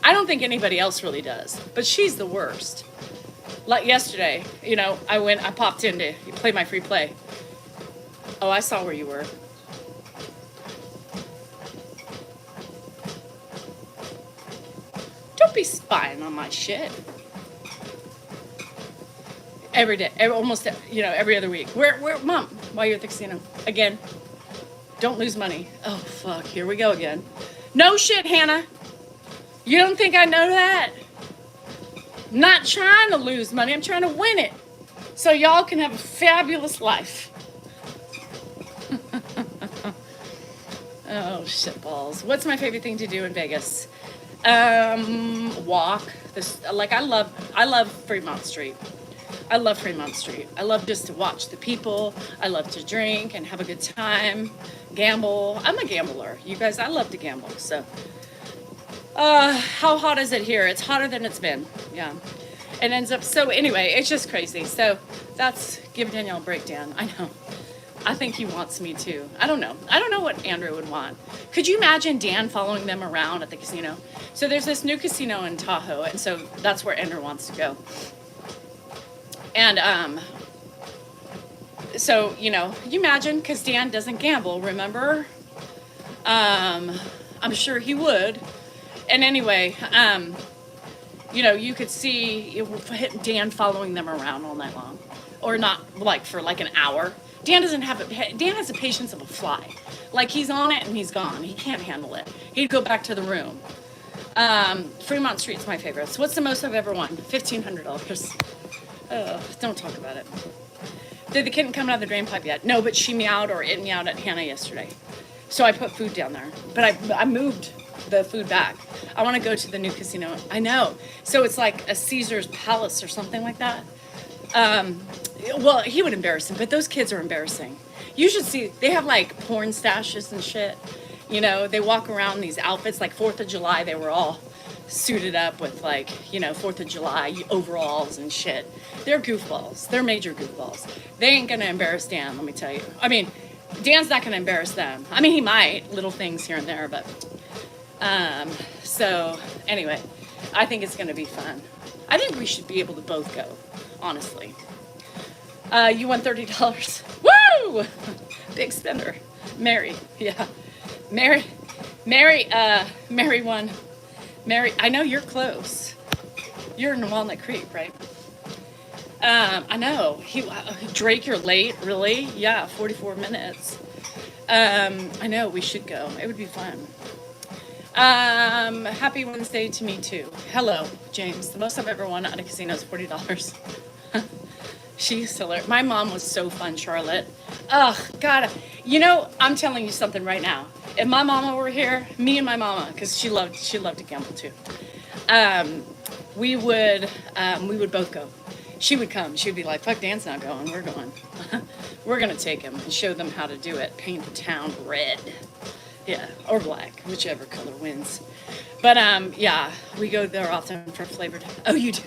I don't think anybody else really does, but she's the worst. Like yesterday, you know, I popped in to play my free play. Oh, I saw where you were. Don't be spying on my shit. Every day, almost, you know, every other week. Where, Mom, while you're at the casino. Again. Don't lose money. Oh, fuck, here we go again. No shit, Hannah. You don't think I know that? I'm not trying to lose money. I'm trying to win it. So y'all can have a fabulous life. Oh, shit balls. What's my favorite thing to do in Vegas? Walk. Like, I love Fremont Street. I love Fremont Street. I love just to watch the people. I love to drink and have a good time. Gamble. I'm a gambler. You guys, I love to gamble. So, how hot is it here? It's hotter than it's been. Yeah. It ends up, so anyway, it's just crazy. So that's, give Danielle a breakdown. I know. I think he wants me too. I don't know. I don't know what Andrew would want. Could you imagine Dan following them around at the casino? So there's this new casino in Tahoe, and so that's where Andrew wants to go. And so, you know, you imagine, because Dan doesn't gamble, remember? I'm sure he would. And anyway, you know, you could see Dan following them around all night long. Or not, like, for like an hour. Dan has the patience of a fly. Like, he's on it and he's gone. He can't handle it. He'd go back to the room. Fremont Street's my favorite. So what's the most I've ever won? $1,500. Oh, don't talk about it. Did the kitten come out of the drain pipe yet? No, but she meowed or it meowed at Hannah yesterday. So I put food down there. But I moved the food back. I want to go to the new casino. I know. So it's like a Caesar's Palace or something like that. Well, he would embarrass him, but those kids are embarrassing. You should see, they have like porn stashes and shit. You know, they walk around in these outfits, like 4th of July, they were all suited up with like, you know, 4th of July overalls and shit. They're goofballs. They're major goofballs. They ain't gonna embarrass Dan, let me tell you. I mean, Dan's not gonna embarrass them. I mean, he might, little things here and there, but, so anyway, I think it's gonna be fun. I think we should be able to both go, honestly. You won $30. Woo! Big spender. Mary, yeah. Mary won. Mary, I know you're close. You're in Walnut Creek, right? I know. Drake, you're late, really? Yeah, 44 minutes. I know, we should go. It would be fun. Happy Wednesday to me, too. Hello, James. The most I've ever won at a casino is $40. She's hilarious. My mom was so fun, Charlotte. Ugh, God. You know, I'm telling you something right now. If my mama were here, me and my mama, because she loved to gamble too. We would both go. She would come. She would be like, "Fuck, Dan's not going. We're going. We're gonna take him and show them how to do it. Paint the town red, yeah, or black, whichever color wins." But yeah, we go there often for flavored. Oh, you do.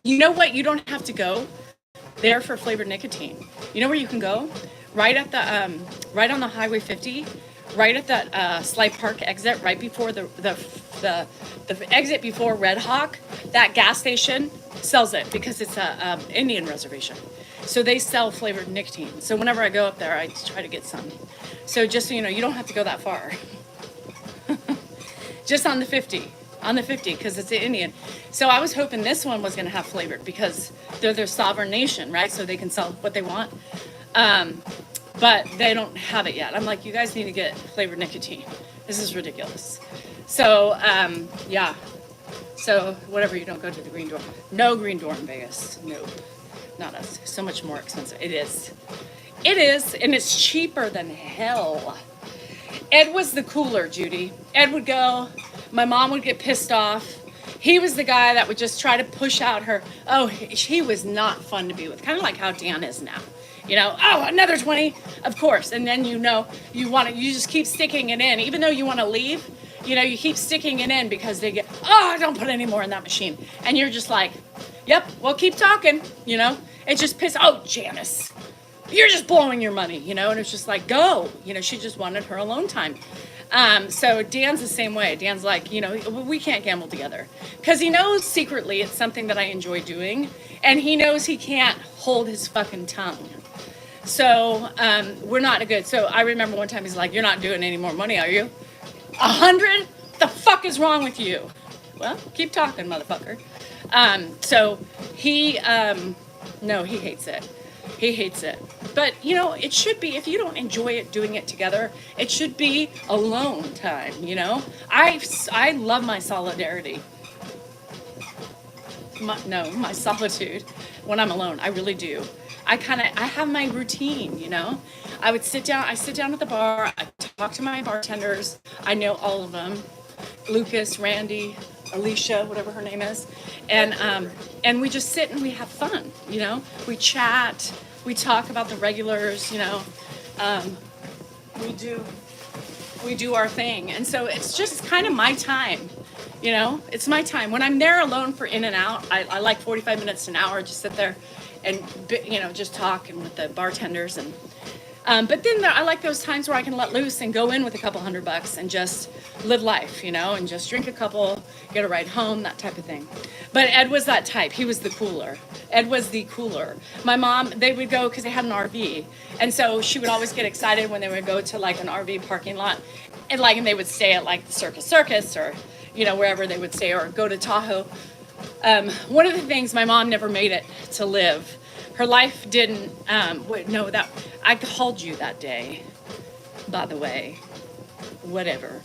You know what? You don't have to go there for flavored nicotine. You know where you can go? Right at the right on the Highway 50, right at that Sly Park exit, right before the exit before Red Hawk. That gas station sells it because it's a Indian reservation, so they sell flavored nicotine. So whenever I go up there, I try to get some. So just so you know, you don't have to go that far. Just on the 50. On the 50, because it's Indian. So I was hoping this one was going to have flavored because they're their sovereign nation, right? So they can sell what they want. But they don't have it yet. I'm like, you guys need to get flavored nicotine. This is ridiculous. So, yeah. So, whatever, you don't go to the green door. No green door in Vegas. Nope. Not us. So much more expensive. It is. It is, and it's cheaper than hell. Ed was the cooler, Judy. Ed would go. My mom would get pissed off. He was the guy that would just try to push out her. Oh, he was not fun to be with. Kind of like how Dan is now. You know, oh, another 20, of course. And then you know you just keep sticking it in. Even though you want to leave, you know, you keep sticking it in because they get, oh, don't put any more in that machine. And you're just like, yep, well, keep talking, you know. It just pisses, oh, Janice, you're just blowing your money, you know. And it's just like, go. You know, she just wanted her alone time. So Dan's the same way. Dan's like, you know, we can't gamble together. Because he knows secretly it's something that I enjoy doing. And he knows he can't hold his fucking tongue. So we're not good. So I remember one time he's like, you're not doing any more money, are you? 100? The fuck is wrong with you? Well, keep talking, motherfucker. So he, no, he hates it. He hates it. But, you know, it should be, if you don't enjoy it doing it together, it should be alone time, you know? I love my solidarity. My solitude when I'm alone. I really do. I have my routine, you know? I sit down at the bar, I talk to my bartenders. I know all of them. Lucas, Randy, Alicia, whatever her name is. And we just sit and we have fun, you know? We chat, we talk about the regulars, you know? We do our thing. And so it's just kind of my time, you know? It's my time. When I'm there alone for in and out, I like 45 minutes to an hour, just sit there and, you know, just talk and with the bartenders. And but then I like those times where I can let loose and go in with a couple $100 and just live life, you know, and just drink a couple, get a ride home, that type of thing. But Ed was that type. He was the cooler. Ed was the cooler. My mom, they would go because they had an RV. And so she would always get excited when they would go to like an RV parking lot. And they would stay at like the Circus or, you know, wherever they would stay, or go to Tahoe. One of the things, my mom never made it to live. Her life didn't, that I called you that day, by the way, whatever.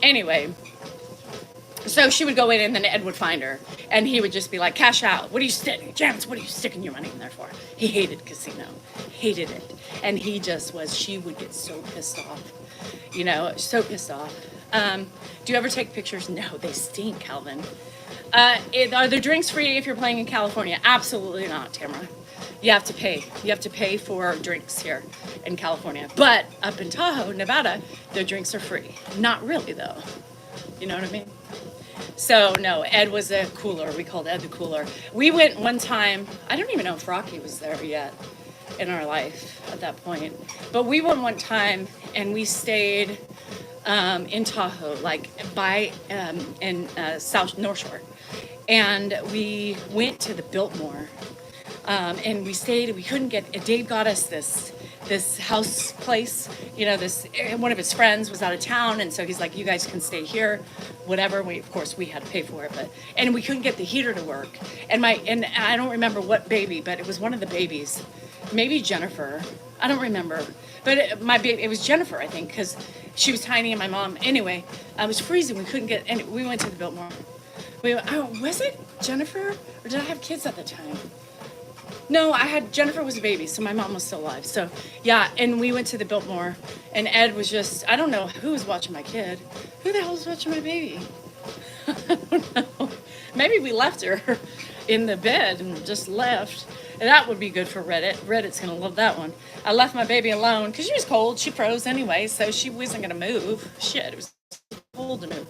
Anyway, so she would go in and then Ed would find her and he would just be like, cash out. What are you sticking, James, what are you sticking your money in there for? He hated casino, hated it. And she would get so pissed off, you know, so pissed off. Do you ever take pictures? No, they stink, Calvin. Are the drinks free if you're playing in California? Absolutely not, Tamara. You have to pay. You have to pay for drinks here in California. But up in Tahoe, Nevada, the drinks are free. Not really, though. You know what I mean? So, no, Ed was a cooler. We called Ed the cooler. We went one time. I don't even know if Rocky was there yet in our life at that point. But we went one time, and we stayed in Tahoe, like by in North Shore. And we went to the Biltmore. And we stayed, we couldn't Dave got us this house place, you know, one of his friends was out of town, and so he's like, you guys can stay here, whatever. Of course we had to pay for it, and we couldn't get the heater to work. And I don't remember what baby, but it was one of the babies, maybe Jennifer, I don't remember, but it was Jennifer, I think, because she was tiny and my mom, anyway, it was freezing, we couldn't get, and we went to the Biltmore. Was it Jennifer, or did I have kids at the time? No, Jennifer was a baby, so my mom was still alive. So, yeah, and we went to the Biltmore, and Ed was just, I don't know who was watching my kid. Who the hell was watching my baby? I don't know. Maybe we left her in the bed and just left. And that would be good for Reddit. Reddit's going to love that one. I left my baby alone because she was cold. She froze anyway, so she wasn't going to move. Shit, it was cold to move.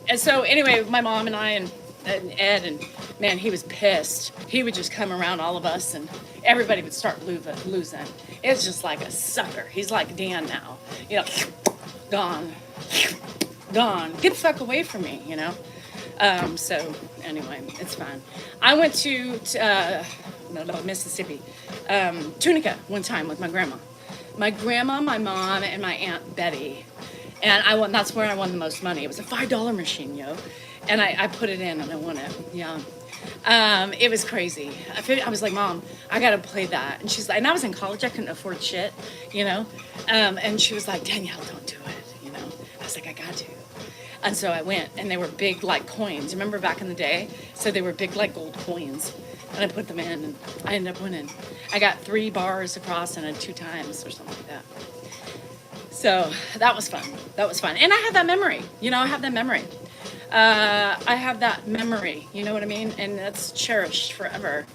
And so, anyway, my mom and I and and Ed, and man, he was pissed. He would just come around all of us, and everybody would start losing. It's just like a sucker. He's like Dan now, you know, gone, gone. Get the fuck away from me, you know. So anyway, it's fine. I went to Mississippi, Tunica one time with my grandma. My grandma, my mom, and my Aunt Betty. And I won. That's where I won the most money. It was a $5 machine, yo. And I put it in and I won it. Yeah. It was crazy. I was like, Mom, I gotta play that. And she's like, and I was in college, I couldn't afford shit, you know. And she was like, Danielle, don't do it, you know. I was like, I got to. And so I went, and they were big like coins. Remember back in the day? So they were big like gold coins. And I put them in, and I ended up winning. I got 3 bars across and 2 times or something like that. So that was fun. That was fun. And I have that memory. You know, I have that memory. I have that memory. You know what I mean? And that's cherished forever.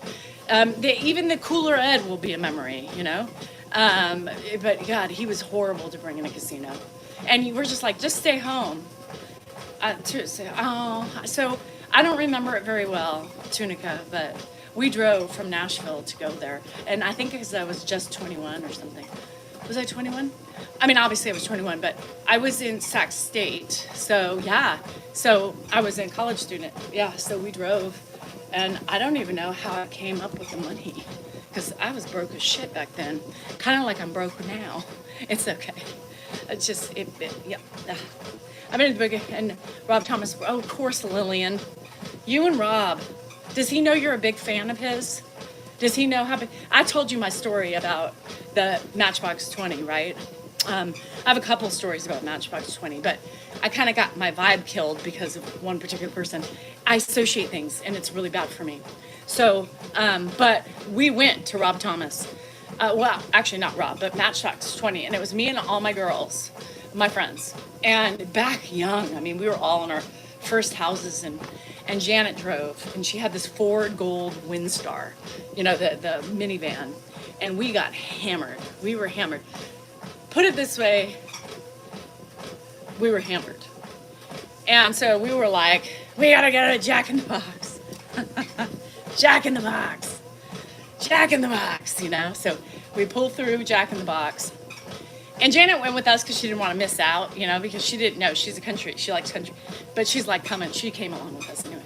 Even the cooler Ed will be a memory, you know? But God, he was horrible to bring in a casino. And we're just like, just stay home. So I don't remember it very well, Tunica, but we drove from Nashville to go there. And I think because I was just 21 or something. Was I 21? I mean, obviously I was 21, but I was in Sac State. So yeah, so I was a college student. Yeah, so we drove. And I don't even know how I came up with the money. Because I was broke as shit back then. Kind of like I'm broke now. It's okay. It's just, yeah. I'm in the big, and Rob Thomas, oh, of course, Lillian. You and Rob, does he know you're a big fan of his? Does he know how big? I told you my story about the Matchbox 20, right? I have a couple stories about Matchbox 20, but I kind of got my vibe killed because of one particular person. I associate things, and it's really bad for me. So, but we went to Rob Thomas. Well, actually not Rob, but Matchbox 20, and it was me and all my girls, my friends. And back young, I mean, we were all in our first houses, and Janet drove, and she had this Ford Gold Windstar, you know, the minivan, and we got hammered. We were hammered. Put it this way, we were hammered. And so we were like, we gotta go to Jack in the Box. Jack in the Box. Jack in the Box, you know? So we pulled through Jack in the Box. And Janet went with us because she didn't want to miss out, you know, because she didn't know. She's a country. She likes country. But she's like coming. She came along with us anyway.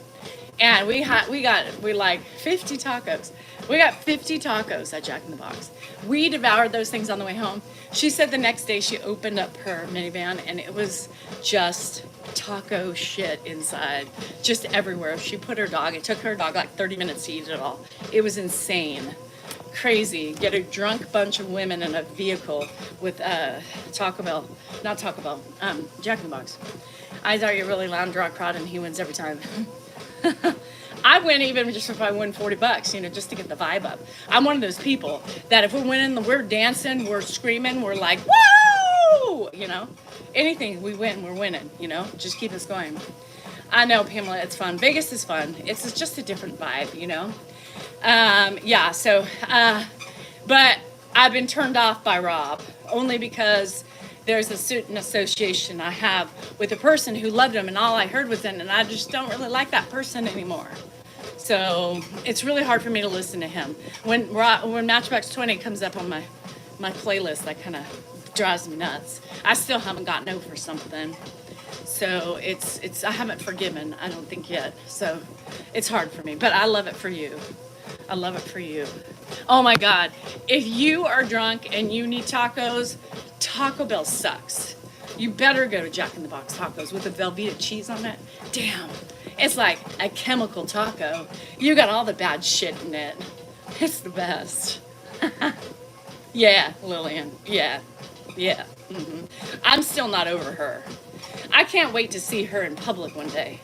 And we like 50 tacos. We got 50 tacos at Jack in the Box. We devoured those things on the way home. She said the next day she opened up her minivan and it was just taco shit inside, just everywhere. She put her dog, it took her dog like 30 minutes to eat it all. It was insane. Crazy. Get a drunk bunch of women in a vehicle with Jack in the Box. I thought you were really loud, draw a crowd, and he wins every time. I win even just if I win $40, you know, just to get the vibe up. I'm one of those people that if we're winning, we're dancing, we're screaming, we're like, woo! You know, anything we win, we're winning, you know, just keep us going. I know, Pamela, it's fun. Vegas is fun. It's just a different vibe, you know. Yeah, so, but I've been turned off by Rob only because there's a certain association I have with a person who loved him and all I heard was in, and I just don't really like that person anymore. So it's really hard for me to listen to him. When Matchbox 20 comes up on my playlist, that kind of drives me nuts. I still haven't gotten over something. So it's I haven't forgiven, I don't think yet. So it's hard for me, but I love it for you. I love it for you. Oh my God. If you are drunk and you need tacos, Taco Bell sucks. You better go to Jack in the Box tacos with the Velveeta cheese on it. Damn. It's like a chemical taco. You got all the bad shit in it. It's the best. Yeah, Lillian. Yeah. Yeah. Mm-hmm. I'm still not over her. I can't wait to see her in public one day.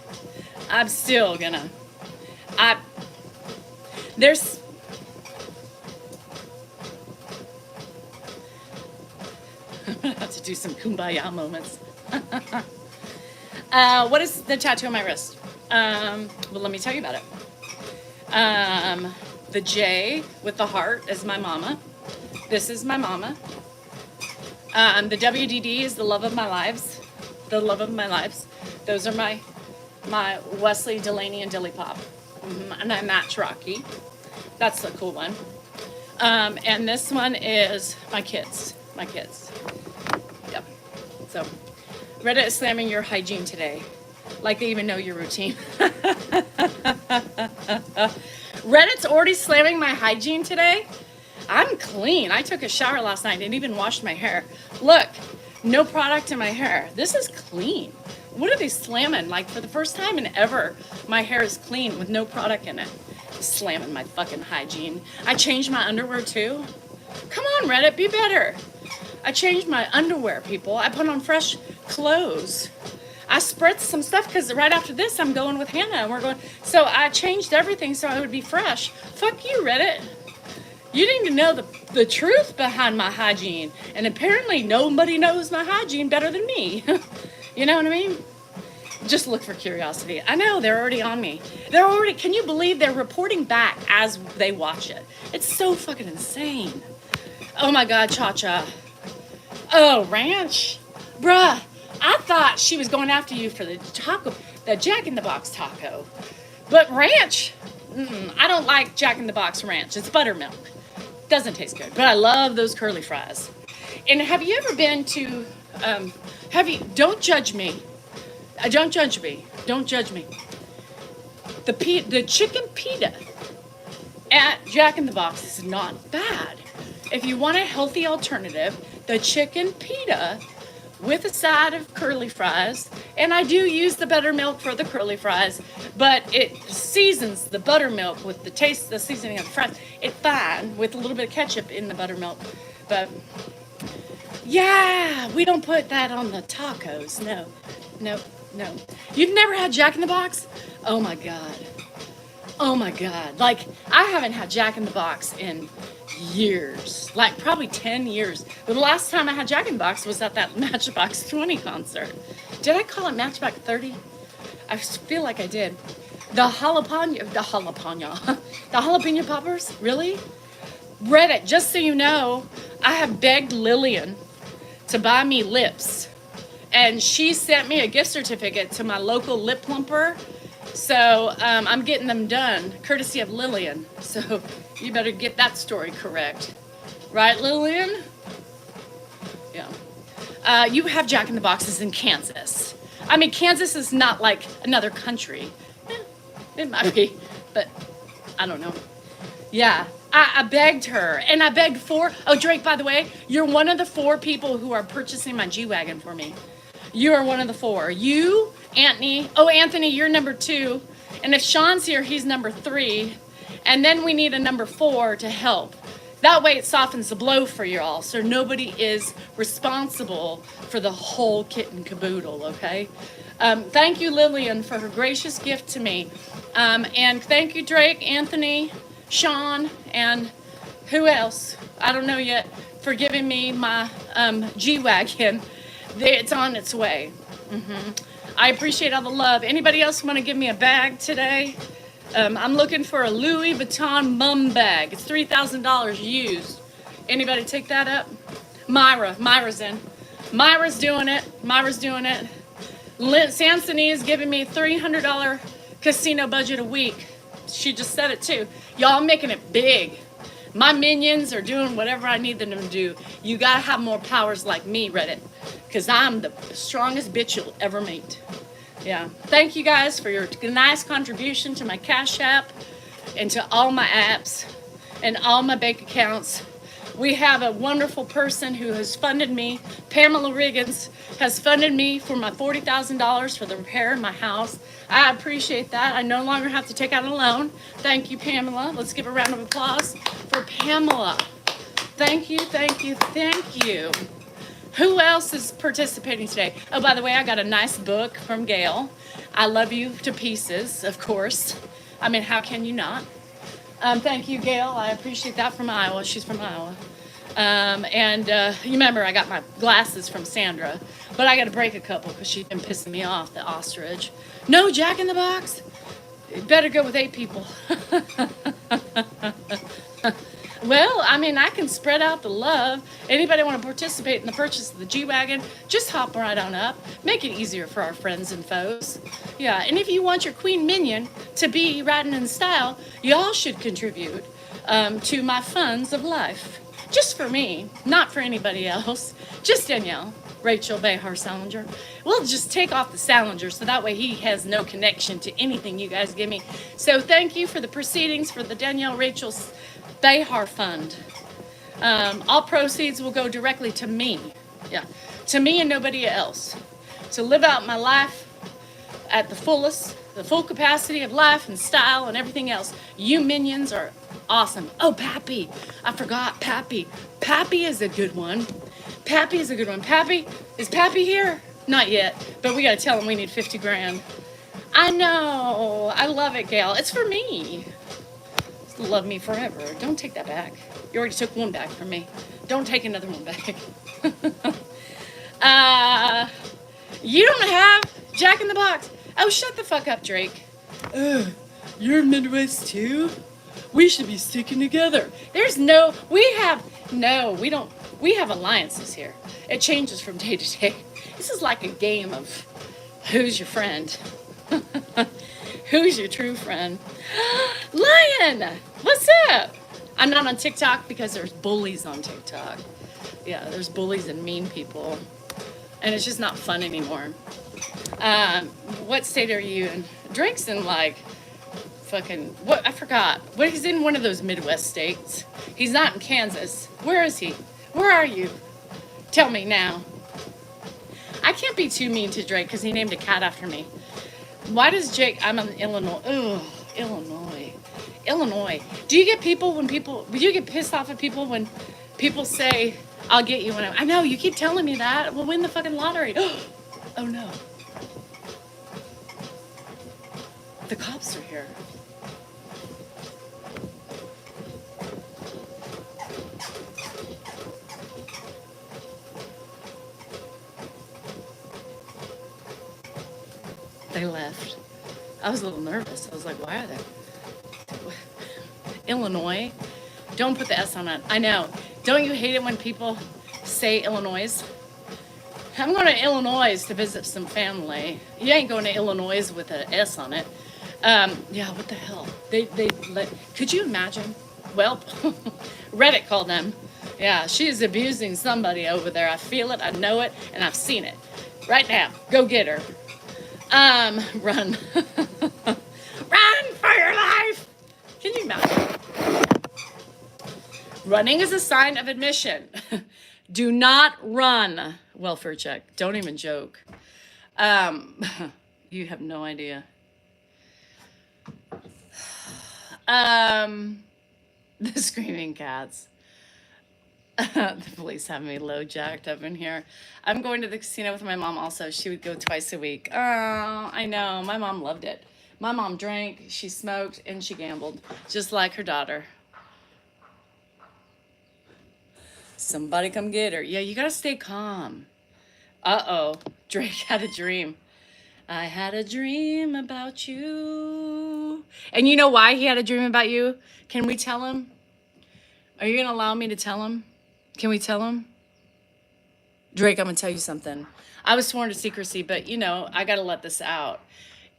I'm still gonna. There's. I'm gonna have to do some kumbaya moments. What is the tattoo on my wrist? Well, let me tell you about it. The J with the heart is my mama. This is my mama. The WDD is the love of my lives. The love of my lives. Those are my my Wesley, Delaney, and Dilly Pop. And I match Rocky. That's a cool one. And this one is my kids. My kids. Yep. So, Reddit is slamming your hygiene today. Like they even know your routine. Reddit's already slamming my hygiene today. I'm clean. I took a shower last night and even washed my hair. Look, no product in my hair. This is clean. What are they slamming? Like for the first time in ever, my hair is clean with no product in it. Slamming my fucking hygiene. I changed my underwear too. Come on, Reddit, be better. I changed my underwear, people. I put on fresh clothes. I spritzed some stuff because right after this, I'm going with Hannah and we're going. So I changed everything so I would be fresh. Fuck you, Reddit. You need to know the truth behind my hygiene. And apparently nobody knows my hygiene better than me. You know what I mean? Just look for curiosity. I know, they're already on me. They're already, can you believe they're reporting back as they watch it? It's so fucking insane. Oh my God, Cha-Cha. Oh, Ranch. Bruh, I thought she was going after you for the taco, the Jack in the Box taco. But Ranch, I don't like Jack in the Box Ranch. It's buttermilk. Doesn't taste good, but I love those curly fries. And have you ever been to, don't judge me. Don't judge me. Don't judge me. The chicken pita at Jack in the Box is not bad. If you want a healthy alternative, the chicken pita with a side of curly fries, and I do use the buttermilk for the curly fries, but it seasons the buttermilk with the taste, the seasoning of the fries. It's fine with a little bit of ketchup in the buttermilk, but yeah, we don't put that on the tacos. No. You've never had Jack in the Box? Oh my God. Like, I haven't had Jack in the Box in years, like probably 10 years. But the last time I had Jack in the Box was at that Matchbox 20 concert. Did I call it Matchbox 30? I feel like I did. The jalapeno poppers? Really? Reddit, just so you know, I have begged Lillian to buy me lips. And she sent me a gift certificate to my local lip plumper. So I'm getting them done, courtesy of Lillian. So you better get that story correct. Right, Lillian? Yeah. You have Jack in the Boxes in Kansas. I mean, Kansas is not like another country. It might be, but I don't know. Yeah, I begged her, and I begged Drake, by the way, you're one of the 4 people who are purchasing my G Wagon for me. You are one of the 4. You, Anthony, you're number 2, and if Sean's here, he's number 3, and then we need a number 4 to help. That way it softens the blow for you all, so nobody is responsible for the whole kit and caboodle, okay? Thank you, Lillian, for her gracious gift to me. And thank you, Drake, Anthony, Sean, and who else? I don't know yet, for giving me my G Wagon. It's on its way. I appreciate all the love. Anybody else want to give me a bag today? I'm looking for a Louis Vuitton mum bag. It's $3,000 used. Anybody take that up? Myra's in. Myra's doing it. Sansony is giving me $300 casino budget a week. She just said it too. Y'all, I'm making it big. My minions are doing whatever I need them to do. You gotta have more powers like me, Reddit, because I'm the strongest bitch you'll ever meet. Yeah. Thank you guys for your nice contribution to my Cash App and to all my apps and all my bank accounts. We have a wonderful person who has funded me. Pamela Riggins has funded me for my $40,000 for the repair of my house. I appreciate that. I no longer have to take out a loan. Thank you, Pamela. Let's give a round of applause for Pamela. Thank you. Who else is participating today? Oh, by the way, I got a nice book from Gail. I love you to pieces, of course. I mean, how can you not? Thank you, Gail. I appreciate that from Iowa. She's from Iowa. You remember I got my glasses from Sandra, but I got to break a couple because she's been pissing me off, the ostrich. No Jack in the Box? You better go with 8 people. Well, I mean, I can spread out the love. Anybody want to participate in the purchase of the G Wagon, just hop right on up. Make it easier for our friends and foes. Yeah, and if you want your queen minion to be riding in style, y'all should contribute to my funds of life. Just for me, not for anybody else. Just Danielle, Rachel Behar Salinger. We'll just take off the Salinger so that way he has no connection to anything you guys give me. So thank you for the proceedings for the Danielle Rachel Behar Fund. All proceeds will go directly to me. Yeah, to me and nobody else. To live out my life at the fullest, the full capacity of life and style and everything else. You minions are awesome. Oh, Pappy. I forgot Pappy. Pappy is a good one. Pappy is a good one. Pappy, is Pappy here? Not yet, but we gotta tell him we need 50 grand. I know. I love it, Gail. It's for me. Love me forever. Don't take that back. You already took one back from me. Don't take another one back. You don't have Jack in the Box. Oh, shut the fuck up, Drake. You're Midwest too? We should be sticking together. We don't. We have alliances here. It changes from day to day. This is like a game of who's your friend. Who's your true friend? Lion, what's up? I'm not on TikTok because there's bullies on TikTok. Yeah, there's bullies and mean people. And it's just not fun anymore. What state are you in? Drake's in like fucking, what? I forgot. What? He's in one of those Midwest states. He's not in Kansas. Where is he? Where are you? Tell me now. I can't be too mean to Drake because he named a cat after me. Why does Jake, I'm in Illinois. Ugh, Illinois. Do you get pissed off at people when people say, I'll get you when I know, you keep telling me that. We'll win the fucking lottery. Oh no. The cops are here. They left. I was a little nervous. I was like, why are they? Illinois. Don't put the S on it. I know. Don't you hate it when people say Illinois? I'm going to Illinois to visit some family. You ain't going to Illinois with an S on it. Yeah, what the hell? Could you imagine? Well, Reddit called them. Yeah, she's abusing somebody over there. I feel it, I know it, and I've seen it. Right now. Go get her. Run. Run for your life! Can you imagine? Running is a sign of admission. Do not run. Welfare check. Don't even joke. You have no idea. The screaming cats. The police have me low jacked up in here. I'm going to the casino with my mom also. She would go twice a week. Oh, I know. My mom loved it. My mom drank, she smoked, and she gambled. Just like her daughter. Somebody come get her. Yeah, you gotta stay calm. Uh-oh. Drake had a dream. I had a dream about you. And you know why he had a dream about you? Can we tell him? Are you gonna allow me to tell him? Can we tell him? Drake, I'm gonna tell you something. I was sworn to secrecy, but you know, I gotta let this out.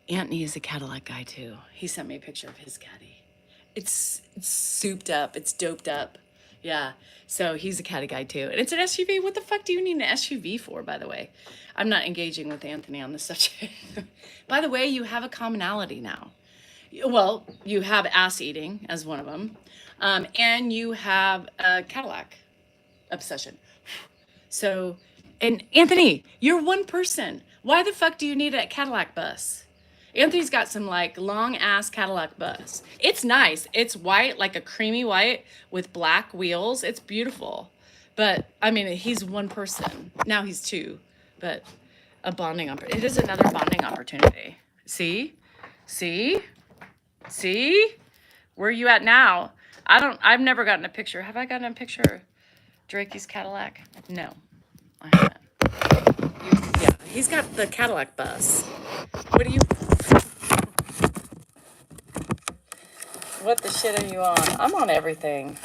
Anthony is a Cadillac guy too. He sent me a picture of his Caddy. It's souped up, it's doped up. Yeah, so he's a Caddy guy too. And it's an SUV. What the fuck do you need an SUV for, by the way? I'm not engaging with Anthony on this subject. By the way, you have a commonality now. Well, you have ass eating as one of them. And you have a Cadillac obsession. So, and Anthony, you're one person. Why the fuck do you need a Cadillac bus? Anthony's got some like long ass Cadillac bus. It's nice. It's white, like a creamy white with black wheels. It's beautiful. But I mean, he's one person. Now he's two, but a bonding opportunity. It is another bonding opportunity. See? Where are you at now? I've never gotten a picture. Have I gotten a picture of Drakey's Cadillac? No, I haven't. Yeah, he's got the Cadillac bus. What the shit are you on? I'm on everything.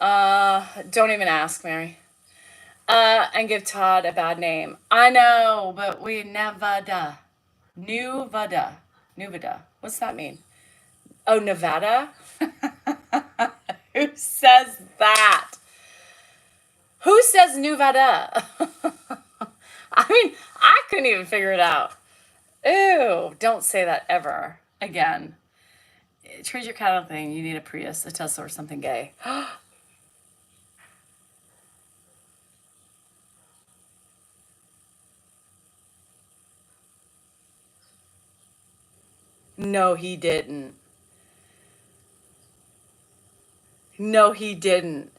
Don't even ask, Mary. And give Todd a bad name. I know, but we Nevada. Nevada. Nevada. What's that mean? Oh, Nevada? Who says that? Who says Nevada? I mean, I couldn't even figure it out. Ew, don't say that ever again. Treat your cat thing. You need a Prius, a Tesla, or something gay. No, he didn't. No, he didn't.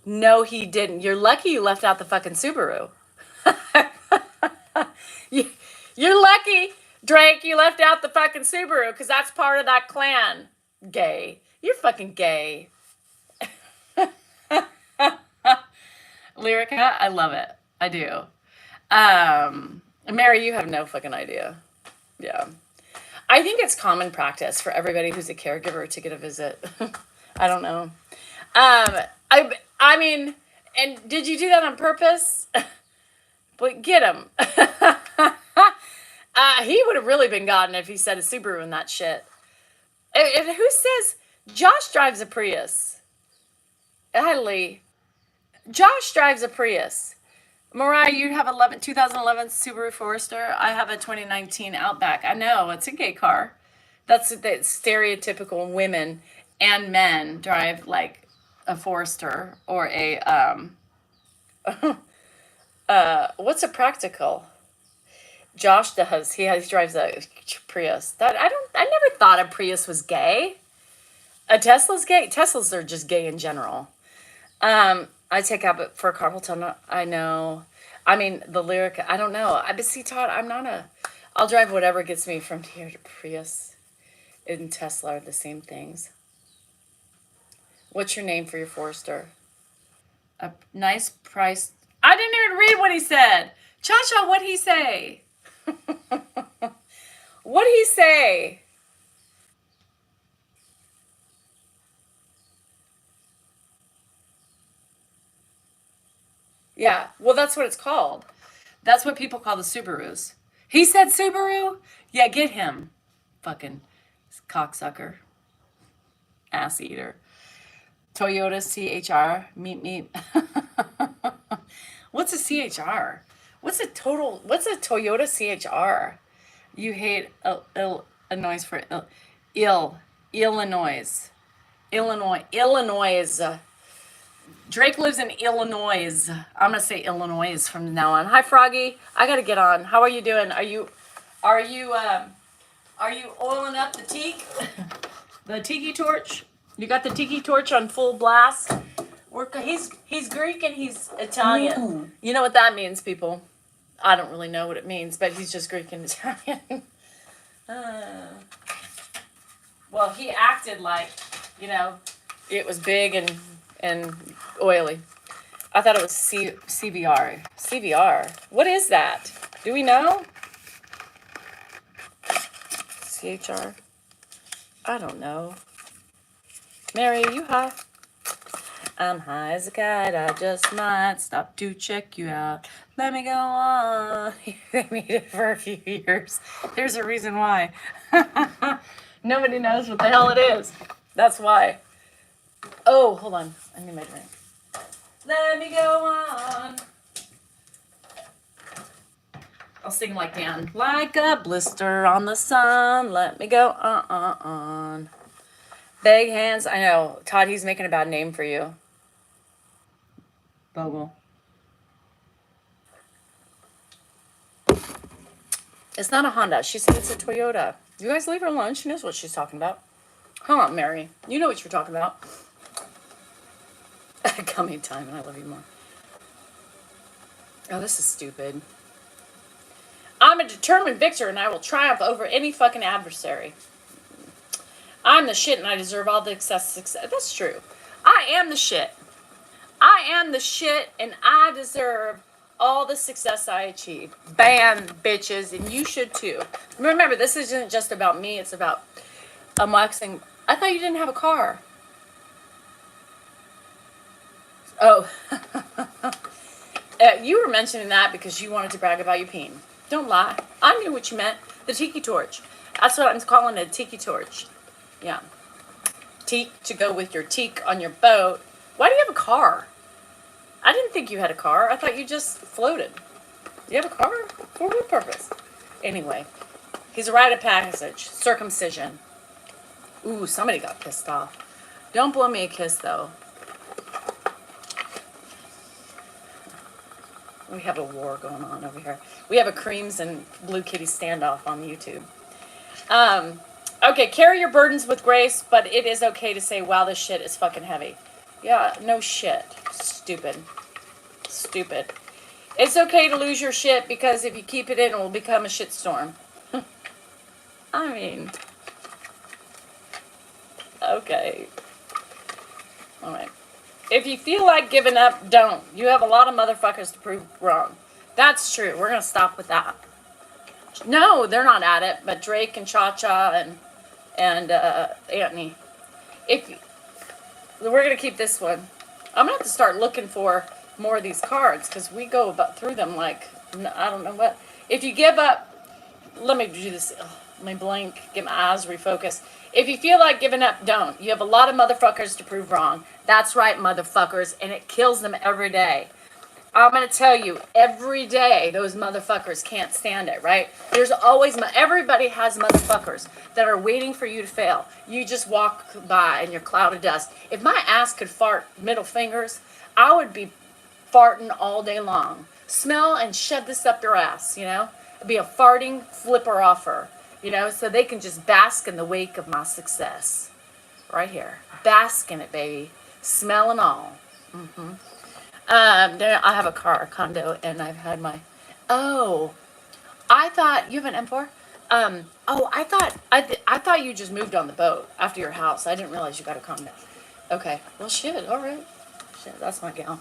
No, he didn't. You're lucky you left out the fucking Subaru. You're lucky, Drake, you left out the fucking Subaru because that's part of that clan. Gay. You're fucking gay. Lyrica, I love it. I do. Mary, you have no fucking idea. Yeah. I think it's common practice for everybody who's a caregiver to get a visit. I don't know. I mean, and did you do that on purpose? But get him. He would have really been gotten if he said a Subaru and that shit. Who says Josh drives a Prius? Lee. Josh drives a Prius. Mariah, you have 2011 Subaru Forester. I have a 2019 Outback. I know, it's a gay car. That's the stereotypical women and men drive like a Forester or a what's a practical? Josh does. He drives a Prius. I never thought a Prius was gay. A Tesla's gay. Teslas are just gay in general. I take out for carpal tunnel. I know. I mean, the lyric, I don't know. But see, Todd, I'll drive whatever gets me from here to Prius. And Tesla are the same things. What's your name for your Forester? A nice price. I didn't even read what he said. Cha-Cha, what'd he say? What'd he say? Yeah, well, that's what it's called. That's what people call the Subarus. He said Subaru? Yeah, get him. Fucking cocksucker. Ass eater. Toyota CHR. Meet. What's a CHR? What's a Toyota CHR? You hate Illinois for Illinois. Drake lives in Illinois. I'm gonna say Illinois from now on. Hi, Froggy. I gotta get on. How are you doing? Are you oiling up the teak? The tiki torch? You got the tiki torch on full blast? He's Greek and he's Italian. Ooh. You know what that means, people? I don't really know what it means, but he's just Greek and Italian. Well, he acted like, it was big and oily. I thought it was CVR. CVR. What is that? Do we know? CHR? I don't know. Mary, you high? I'm high as a kite. I just might stop to check you out. Let me go on. They made it for a few years. There's a reason why. Nobody knows what the hell it is. That's why. Oh, hold on. I need my drink. Let me go on. I'll sing like Dan. Like a blister on the sun. Let me go on. Big hands. I know. Todd, he's making a bad name for you. Bogle. It's not a Honda. She said it's a Toyota. You guys leave her alone. She knows what she's talking about. Huh, Mary? You know what you're talking about. Gummy time, and I love you more. Oh, this is stupid. I'm a determined victor, and I will triumph over any fucking adversary. I'm the shit, and I deserve all the success. That's true. I am the shit. I am the shit, and I deserve all the success I achieve. Bam, bitches, and you should too. Remember, this isn't just about me. It's about unboxing. I thought you didn't have a car. Oh, you were mentioning that because you wanted to brag about your peen. Don't lie. I knew what you meant. The tiki torch. That's what I'm calling it, a tiki torch. Yeah. Teak to go with your teak on your boat. Why do you have a car? I didn't think you had a car. I thought you just floated. You have a car? For what purpose? Anyway, he's a rite of passage. Circumcision. Ooh, somebody got pissed off. Don't blow me a kiss, though. We have a war going on over here. We have a Creams and Blue Kitty standoff on YouTube. Okay, carry your burdens with grace, but it is okay to say, wow, this shit is fucking heavy. Yeah, no shit. Stupid. Stupid. It's okay to lose your shit because if you keep it in, it will become a shitstorm. I mean, okay. All right. If you feel like giving up, don't. You have a lot of motherfuckers to prove wrong. That's true. We're going to stop with that. No, they're not at it, but Drake and Cha-Cha and Anthony. We're going to keep this one. I'm going to have to start looking for more of these cards because we go through them like, I don't know what. If you give up, let me do this. Let me blink, get my eyes refocused. If you feel like giving up, don't. You have a lot of motherfuckers to prove wrong. That's right, motherfuckers, and it kills them every day. I'm going to tell you, every day, those motherfuckers can't stand it, right? There's always, everybody has motherfuckers that are waiting for you to fail. You just walk by in your cloud of dust. If my ass could fart middle fingers, I would be farting all day long. Smell and shove this up your ass, you know? It'd be a farting flipper offer, you know? So they can just bask in the wake of my success. Right here. Bask in it, baby. Smell and all. Mm-hmm. Then I have a car, a condo, and I've had my, I thought, you have an M4? I thought you just moved on the boat after your house. I didn't realize you got a condo. Okay, well, shit, all right. Shit, that's my gal.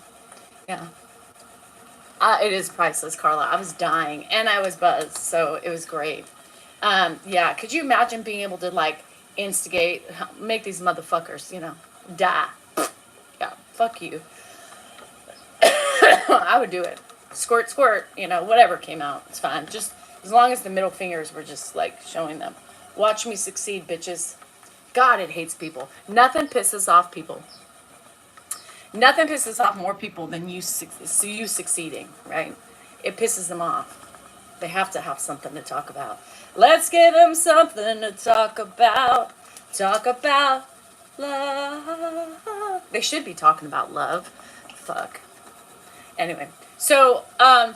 Yeah. It is priceless, Carla. I was dying, and I was buzzed, so it was great. Yeah, could you imagine being able to, like, instigate, make these motherfuckers, you know, die? Yeah, fuck you. I would do it. Squirt, squirt, you know, whatever came out. It's fine. Just as long as the middle fingers were just, like, showing them. Watch me succeed, bitches. God, it hates people. Nothing pisses off people. Nothing pisses off more people than you succeeding, right? It pisses them off. They have to have something to talk about. Let's give them something to talk about. Talk about love. They should be talking about love. Fuck. Anyway, so,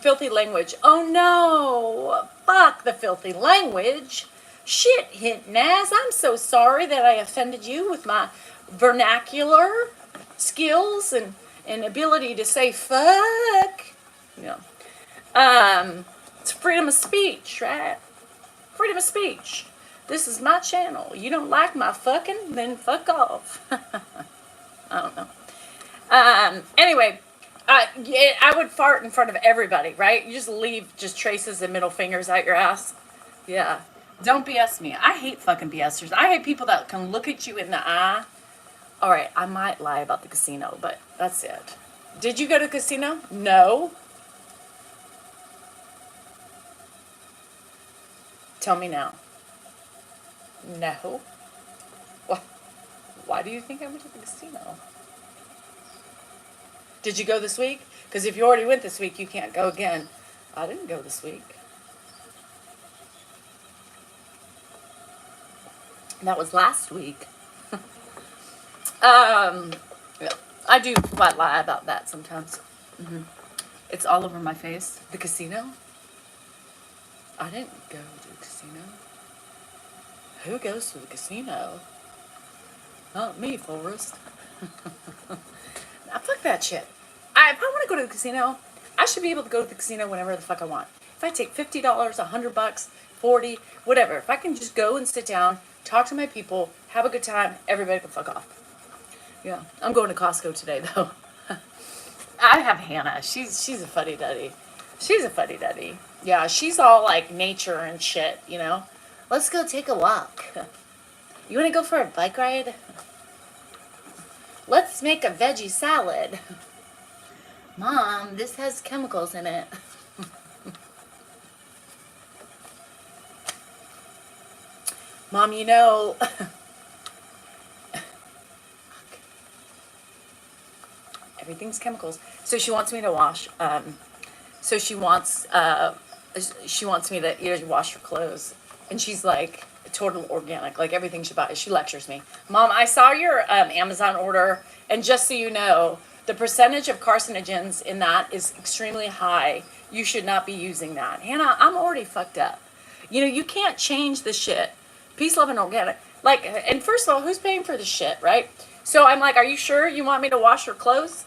filthy language. Oh no! Fuck the filthy language. Shit, Hinton ass. I'm so sorry that I offended you with my vernacular skills and ability to say fuck. Yeah. It's freedom of speech, right? Freedom of speech. This is my channel. You don't like my fucking, then fuck off. I don't know. Anyway, I would fart in front of everybody, right? You just leave just traces and middle fingers out your ass. Yeah. Don't BS me. I hate fucking BSers. I hate people that can look at you in the eye. All right, I might lie about the casino, but that's it. Did you go to the casino? No. Tell me now. No. Why do you think I went to the casino? Did you go this week? Because if you already went this week, you can't go again. I didn't go this week. That was last week. Yeah, I do quite lie about that sometimes. Mm-hmm. It's all over my face. The casino? I didn't go to the casino. Who goes to the casino? Not me, Forrest. Now, fuck that shit. If I want to go to the casino, I should be able to go to the casino whenever the fuck I want. If I take $50, $100, 40, whatever. If I can just go and sit down, talk to my people, have a good time, everybody can fuck off. Yeah, I'm going to Costco today, though. I have Hannah. She's a fuddy-duddy. She's a fuddy-duddy. Yeah, she's all like nature and shit, you know. Let's go take a walk. You want to go for a bike ride? Let's make a veggie salad. Mom, this has chemicals in it. Mom, you know, everything's chemicals. So she wants me to wash. So she wants me to wash her clothes, and she's like total organic, like everything she buys. She lectures me. Mom, I saw your Amazon order, and just so you know, the percentage of carcinogens in that is extremely high. You should not be using that. Hannah, I'm already fucked up. You know, you can't change the shit. Peace, love, and organic. Like, and first of all, who's paying for the shit, right? So I'm like, are you sure you want me to wash your clothes?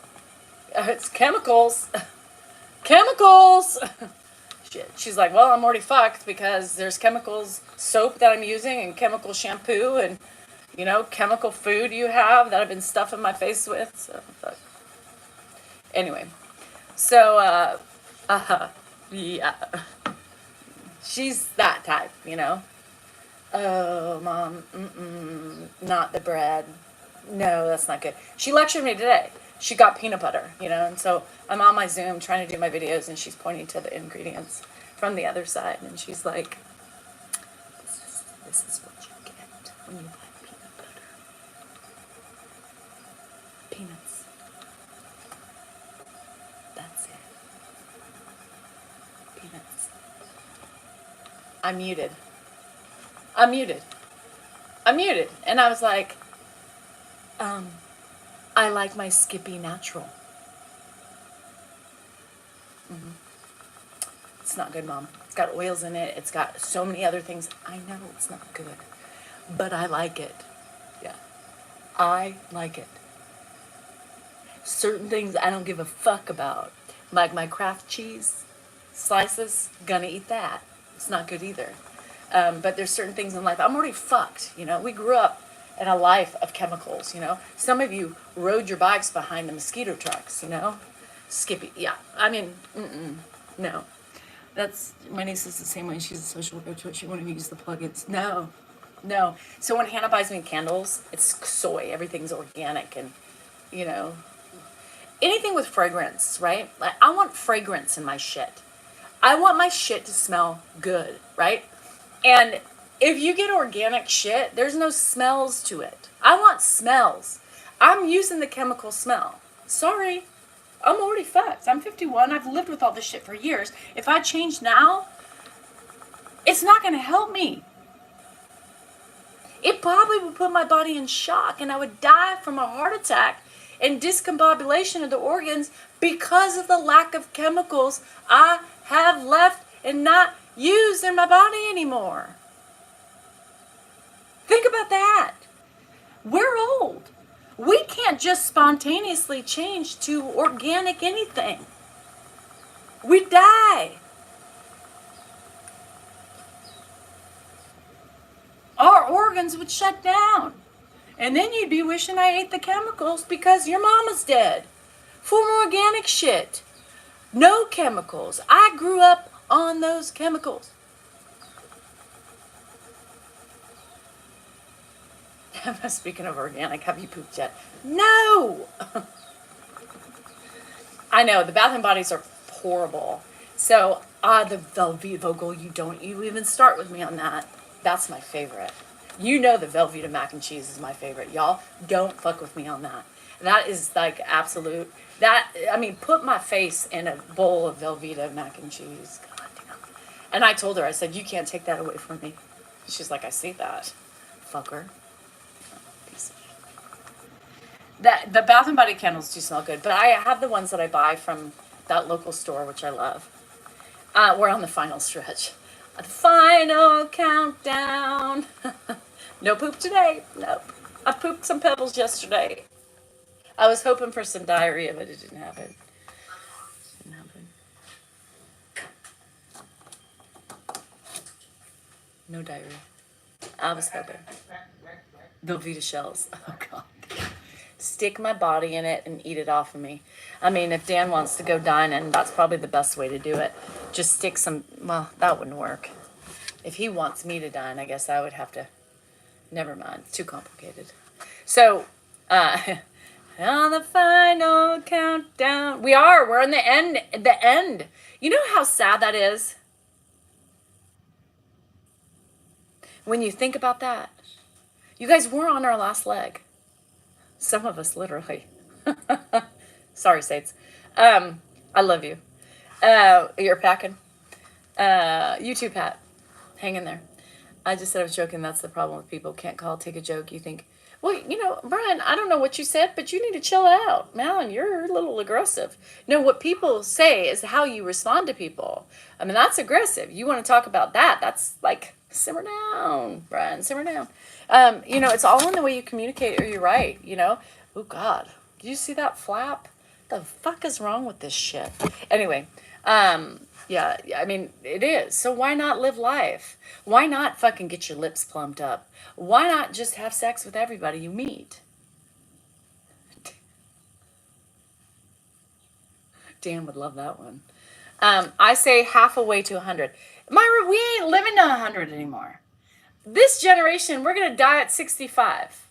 It's chemicals. Chemicals! Shit. She's like, well, I'm already fucked because there's chemicals soap that I'm using and chemical shampoo and, you know, chemical food you have that I've been stuffing my face with. So, fuck. Anyway. So, yeah. She's that type, you know. Oh, Mom, not the bread. No, that's not good. She lectured me today. She got peanut butter, you know, and so I'm on my Zoom trying to do my videos, and she's pointing to the ingredients from the other side, and she's like, this is what you get when you buy peanut butter. Peanuts. That's it. Peanuts. I'm muted. And I was like, I like my Skippy natural. It's not good, Mom. It's got oils in it. It's got so many other things. I know it's not good, but I like it. Yeah, I like it. Certain things I don't give a fuck about. Like my Kraft cheese slices, gonna eat that. It's not good either. But there's certain things in life. I'm already fucked, you know. We grew up in a life of chemicals, you know. Some of you rode your bikes behind the mosquito trucks, you know. Skippy, yeah. I mean, no. That's, my niece is the same way. She's a social worker. She won't even use the plugins. No. So when Hannah buys me candles, it's soy. Everything's organic and, you know, anything with fragrance, right? Like, I want fragrance in my shit. I want my shit to smell good, right? And if you get organic shit, there's no smells to it. I want smells. I'm using the chemical smell. Sorry. I'm already fucked. I'm 51. I've lived with all this shit for years. If I change now, it's not going to help me. It probably would put my body in shock and I would die from a heart attack and discombobulation of the organs because of the lack of chemicals I have left and not used in my body anymore. Think about that. We're old. We can't just spontaneously change to organic anything. We die. Our organs would shut down. And then you'd be wishing I ate the chemicals because your mama's dead. Full organic shit. No chemicals. I grew up on those chemicals. Speaking of organic, have you pooped yet? No! I know, the Bath and Bodies are horrible. So, the Velveeta Vogel, you even start with me on that. That's my favorite. You know the Velveeta mac and cheese is my favorite. Y'all, don't fuck with me on that. That is like absolute, put my face in a bowl of Velveeta mac and cheese. God damn. And I told her, I said, you can't take that away from me. She's like, I see that. Fucker. The Bath and Body candles do smell good, but I have the ones that I buy from that local store, which I love. We're on the final stretch. The final countdown. No poop today. Nope. I pooped some pebbles yesterday. I was hoping for some diarrhea, but it didn't happen. No diarrhea. I was hoping. Velveeta shells. Oh, God. Stick my body in it and eat it off of me. I mean, if Dan wants to go dining, that's probably the best way to do it. Just stick some, well, that wouldn't work. If he wants me to dine, I guess I would have to, never mind. It's too complicated. So, On the final countdown. We're in the end. The end. You know how sad that is? When you think about that. You guys were on our last leg. Some of us literally. Sorry, Saints. I love you. You're packing. You too, Pat. Hang in there. I just said I was joking. That's the problem with people. Can't call, take a joke. You think, well, you know, Brian, I don't know what you said, but you need to chill out. Man, you're a little aggressive. No, what people say is how you respond to people. I mean, that's aggressive. You want to talk about that. That's like, simmer down, Brian, simmer down. You know, it's all in the way you communicate or you write, you know. Oh, God. Did you see that flap? The fuck is wrong with this shit? Anyway, yeah, I mean, it is. So why not live life? Why not fucking get your lips plumped up? Why not just have sex with everybody you meet? Dan would love that one. I say half a way to 100. Myra, we ain't living to 100 anymore. This generation, we're going to die at 65.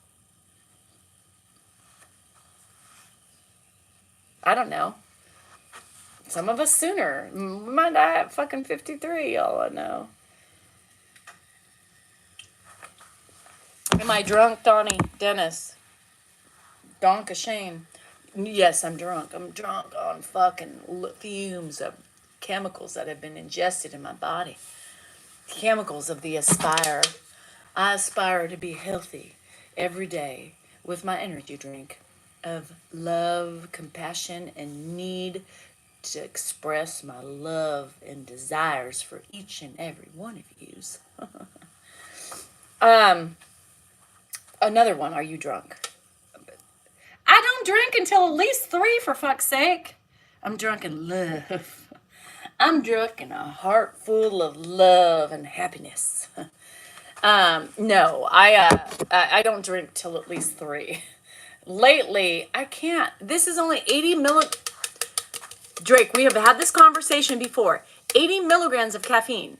I don't know. Some of us sooner. We might die at fucking 53, all I know. Am I drunk, Donnie? Dennis? Donka Shane? Yes, I'm drunk. I'm drunk on fucking fumes of chemicals that have been ingested in my body. Chemicals of the aspire. I aspire to be healthy every day with my energy drink of love, compassion, and need to express my love and desires for each and every one of yous. Another one. Are you drunk? I don't drink until at least 3, for fuck's sake. I'm drunk in love. I'm drunk in a heart full of love and happiness. No, I don't drink till at least 3. Lately, I can't. This is only 80 milligrams. Drake, we have had this conversation before. 80 milligrams of caffeine.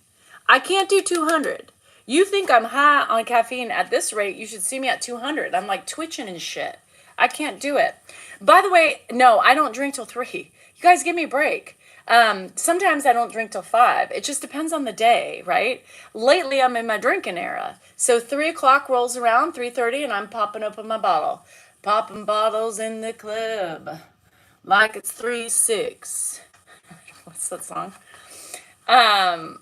I can't do 200. You think I'm high on caffeine at this rate, you should see me at 200. I'm like twitching and shit. I can't do it. By the way, no, I don't drink till 3. You guys give me a break. Sometimes I don't drink till 5. It just depends on the day, right? Lately, I'm in my drinking era. So 3 o'clock rolls around, 3:30, and I'm popping open my bottle. Popping bottles in the club. Like it's 3-6. What's that song? Yeah,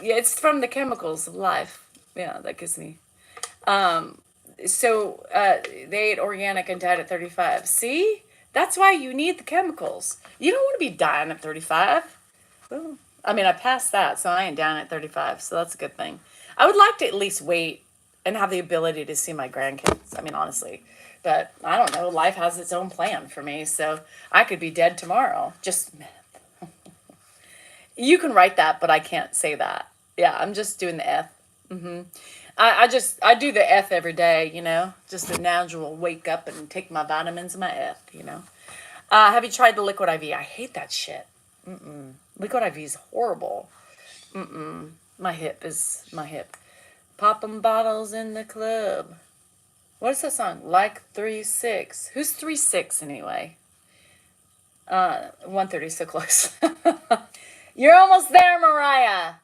it's from the Chemicals of Life. Yeah, that gives me. So they ate organic and died at 35. See? That's why you need the chemicals. You don't want to be dying at 35. Well, I mean, I passed that, so I ain't down at 35, so that's a good thing. I would like to at least wait and have the ability to see my grandkids. I mean, honestly. But I don't know. Life has its own plan for me, so I could be dead tomorrow. Just you can write that, but I can't say that. Yeah, I'm just doing the F. I do the F every day, you know. Just a natural wake up and take my vitamins and my F, you know. Have you tried the Liquid IV? I hate that shit. Liquid IV is horrible. My hip. Popping bottles in the club. What is that song? Like 3-6. Who's 3-6 anyway? 1:30, so close. You're almost there, Mariah.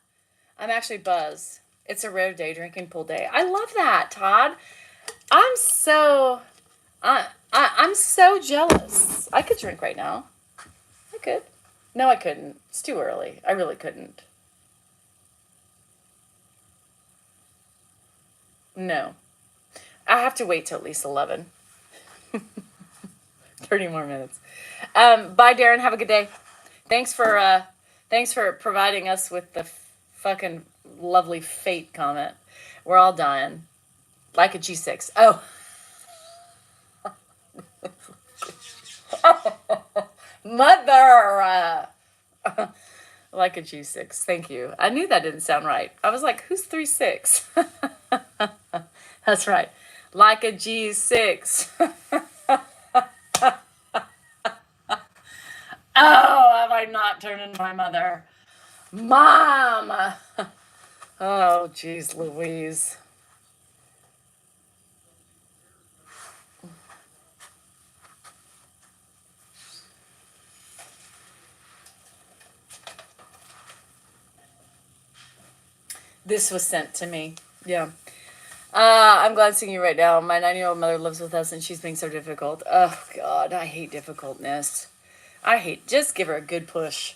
I'm actually buzzed. It's a rare day, drinking pool day. I love that, Todd. I'm so jealous. I could drink right now. I could. No, I couldn't. It's too early. I really couldn't. No. I have to wait till at least 11. 30 more minutes. Bye, Darren. Have a good day. Thanks for providing us with the fucking lovely fate comment. We're all dying. Like a G6. Oh. Mother. Like a G6. Thank you. I knew that didn't sound right. I was like, who's 3-6? That's right. Like a G6. Oh, have I not turned into my mother? Mom! Oh, geez, Louise. This was sent to me. Yeah. I'm glancing you right now. My 9-year-old mother lives with us and she's being so difficult. Oh, God, I hate difficultness. Just give her a good push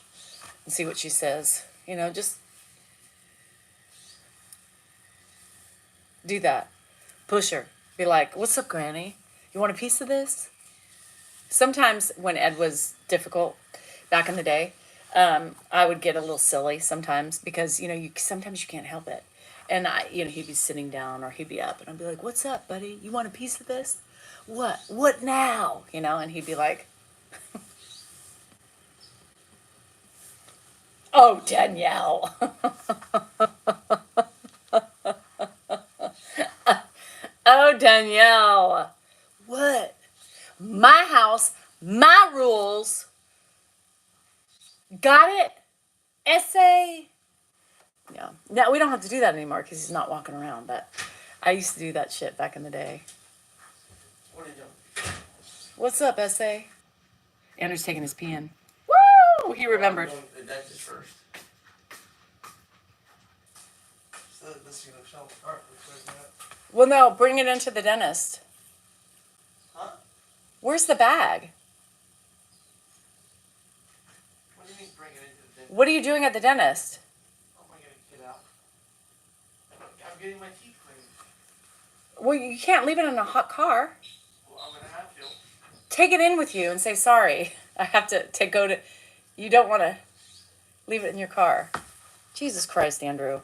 and see what she says. Just do that. Push her. Be like, what's up, Granny? You want a piece of this? Sometimes when Ed was difficult back in the day, I would get a little silly sometimes because, sometimes you can't help it. And he'd be sitting down or he'd be up and I'd be like, what's up, buddy? You want a piece of this? What? What now? And he'd be like, oh, Danielle. Oh, Danielle. What? My house, my rules. Got it? Essay? Yeah. Now, we don't have to do that anymore because he's not walking around, but I used to do that shit back in the day. What are you doing? What's up, Essay? Andrew's taking his pee in. Woo! He remembered. I'm going to the dentist first. So this fell apart. Well, no, bring it into the dentist. Huh? Where's the bag? What do you mean bring it into the dentist? What are you doing at the dentist? How am I going to get out? I'm getting my teeth cleaned. Well, you can't leave it in a hot car. Well, I'm going to have to. Take it in with you and say, sorry, I have to go to... You don't want to leave it in your car. Jesus Christ, Andrew.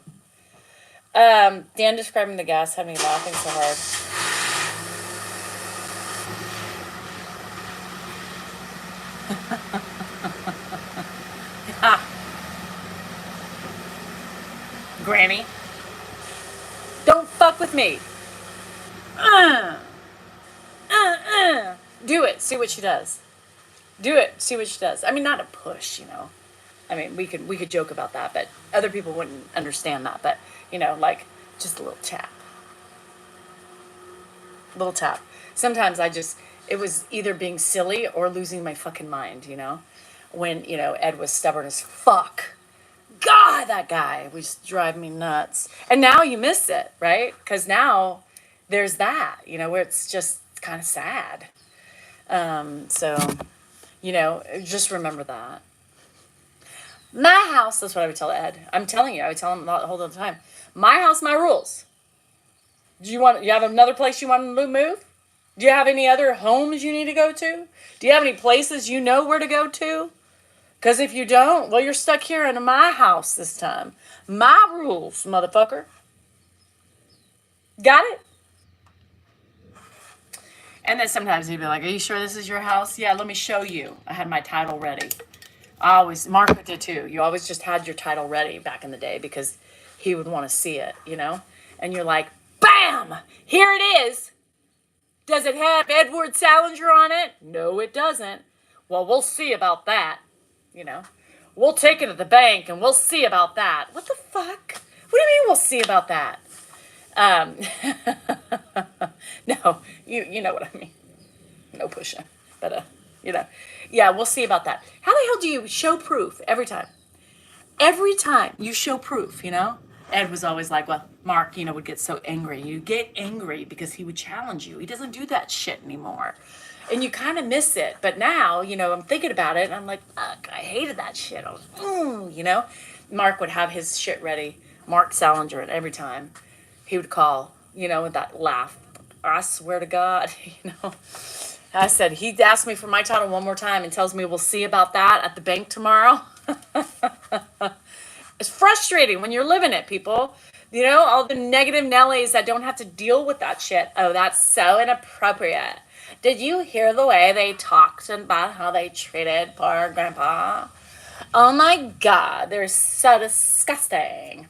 Dan describing the gas had me laughing so hard. Granny, don't fuck with me. Do it. See what she does. Do it. See what she does. I mean, not a push, I mean, we could joke about that, but other people wouldn't understand that. But like just a little tap. Little tap. Sometimes it was either being silly or losing my fucking mind. When Ed was stubborn as fuck. God, that guy was driving me nuts. And now you miss it, right? Because now there's that, where it's just kind of sad. So, just remember that. My house, that's what I would tell Ed. I'm telling you, I would tell him the whole time. My house, my rules. You have another place you want to move? Do you have any other homes you need to go to? Do you have any places you know where to go to? Because if you don't, well, you're stuck here in my house this time. My rules, motherfucker. Got it? And then sometimes he'd be like, are you sure this is your house? Yeah, let me show you. I had my title ready. Mark did too. You always just had your title ready back in the day because he would want to see it, And you're like, bam! Here it is. Does it have Edward Salinger on it? No, it doesn't. Well, we'll see about that. We'll take it to the bank and we'll see about that. What the fuck? What do you mean we'll see about that? No, you know what I mean. No pushing, but yeah, we'll see about that. How the hell do you show proof every time? Every time you show proof, Ed was always like, well, Mark, would get so angry. You get angry because he would challenge you. He doesn't do that shit anymore. And you kind of miss it. But now, I'm thinking about it and I'm like, fuck, I hated that shit. I was, Mark would have his shit ready. Mark Salinger, and every time he would call, with that laugh. I swear to God, I said, he asked me for my title one more time and tells me we'll see about that at the bank tomorrow. It's frustrating when you're living it, people. All the negative Nellies that don't have to deal with that shit. Oh, that's so inappropriate. Did you hear the way they talked about how they treated poor Grandpa? Oh my God, they're so disgusting.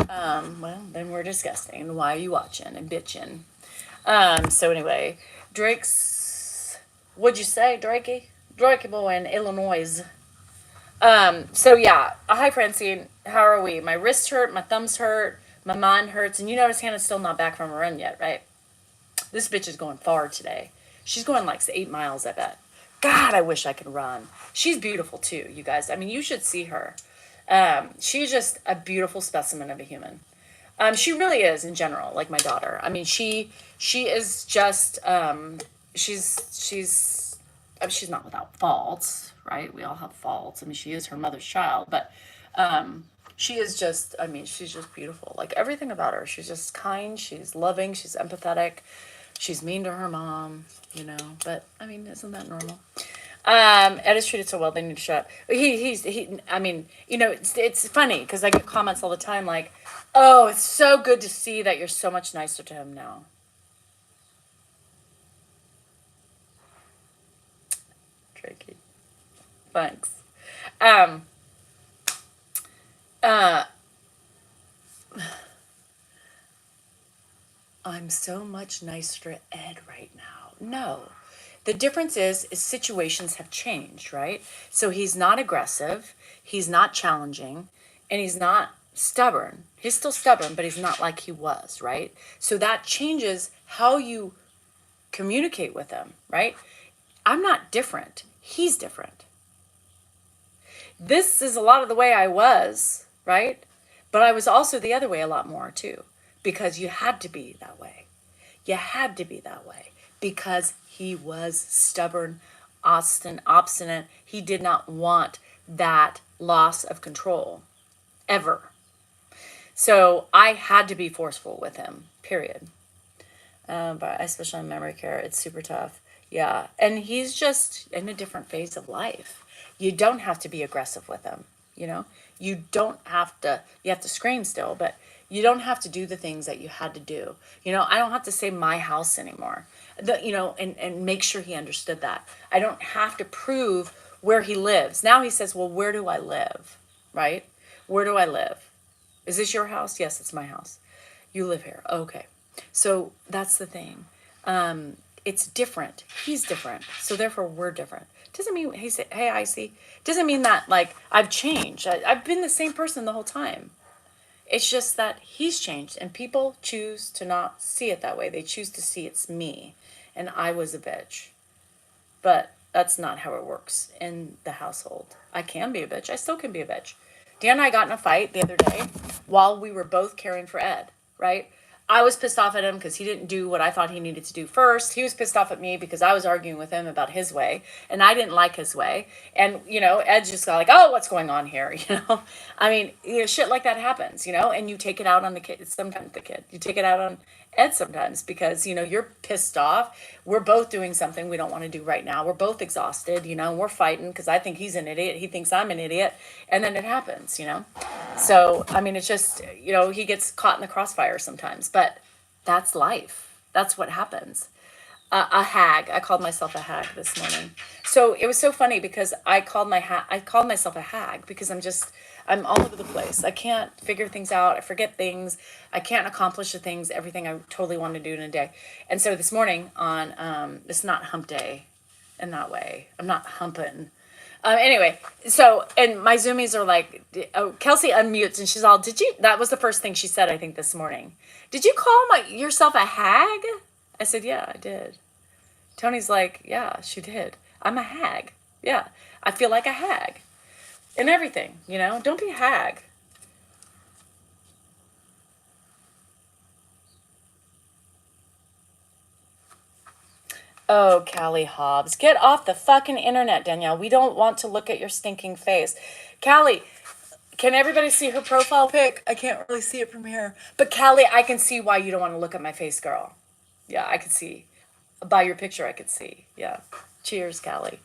Well, then we're disgusting. Why are you watching and bitching? So anyway, what'd you say, Drakey? Drakey boy in Illinois. So yeah, hi Francine, how are we? My wrists hurt, my thumbs hurt, my mind hurts, and you notice Hannah's still not back from a run yet, right? This bitch is going far today. She's going like 8 miles, I bet. God, I wish I could run. She's beautiful too, you guys. I mean, you should see her. She's just a beautiful specimen of a human. She really is in general, like my daughter. I mean, she is just she's I mean, she's not without faults, right? We all have faults. I mean, she is her mother's child, but she is just, I mean, she's just beautiful. Like everything about her. She's just kind, she's loving, she's empathetic. She's mean to her mom, you know, but I mean, isn't that normal? Ed is treated so well. They need to shut up. He. I mean, you know, it's funny because I get comments all the time like, "Oh, it's so good to see that you're so much nicer to him now." Tricky. Thanks. Um. Uh. I'm so much nicer to Ed right now. No. The difference is situations have changed, right? So he's not aggressive, he's not challenging, and he's not stubborn. He's still stubborn, but he's not like he was, right? So that changes how you communicate with him, right? I'm not different. He's different. This is a lot of the way I was, right? But I was also the other way a lot more too, because you had to be that way. You had to be that way because he was stubborn, obstinate. He did not want that loss of control ever. So I had to be forceful with him, period. But especially in memory care, it's super tough. Yeah. And he's just in a different phase of life. You don't have to be aggressive with him, you know? You don't have to, you have to scream still, but you don't have to do the things that you had to do. You know, I don't have to say my house anymore. You know, and make sure he understood that. I don't have to prove where he lives. Now he says, well, where do I live? Right? Where do I live? Is this your house? Yes, it's my house. You live here. Okay. So that's the thing. It's different. He's different. So therefore we're different. Doesn't mean he said, hey, I see. Doesn't mean that like I've changed. I've been the same person the whole time. It's just that he's changed and people choose to not see it that way. They choose to see it's me and I was a bitch. But that's not how it works in the household. I can be a bitch. I still can be a bitch. Dan and I got in a fight the other day while we were both caring for Ed, right? I was pissed off at him because he didn't do what I thought he needed to do first. He was pissed off at me because I was arguing with him about his way and I didn't like his way. And, you know, Ed just got like, oh, what's going on here? You know, I mean, you know, shit like that happens, you know, and you take it out on the kid, sometimes the kid, you take it out on Ed sometimes because, you know, you're pissed off. We're both doing something we don't want to do right now. We're both exhausted, you know, we're fighting because I think he's an idiot. He thinks I'm an idiot. And then it happens, you know. So, I mean, it's just, you know, he gets caught in the crossfire sometimes, but that's life. That's what happens. A hag. I called myself a hag this morning. So it was so funny because I called myself a hag because I'm all over the place. I can't figure things out. I forget things. I can't accomplish everything I totally want to do in a day. And so this morning on, it's not hump day in that way. I'm not humping. Anyway, so, and my Zoomies are like, oh, Kelsey unmutes and she's all, that was the first thing she said, I think, this morning. Did you call yourself a hag? I said, yeah, I did. Tony's like, yeah, she did. I'm a hag. Yeah, I feel like a hag. In everything, you know? Don't be a hag. Oh, Callie Hobbs. Get off the fucking internet, Danielle. We don't want to look at your stinking face. Callie, can everybody see her profile pic? I can't really see it from here. But Callie, I can see why you don't want to look at my face, girl. Yeah, I could see. By your picture, I could see. Yeah. Cheers, Callie.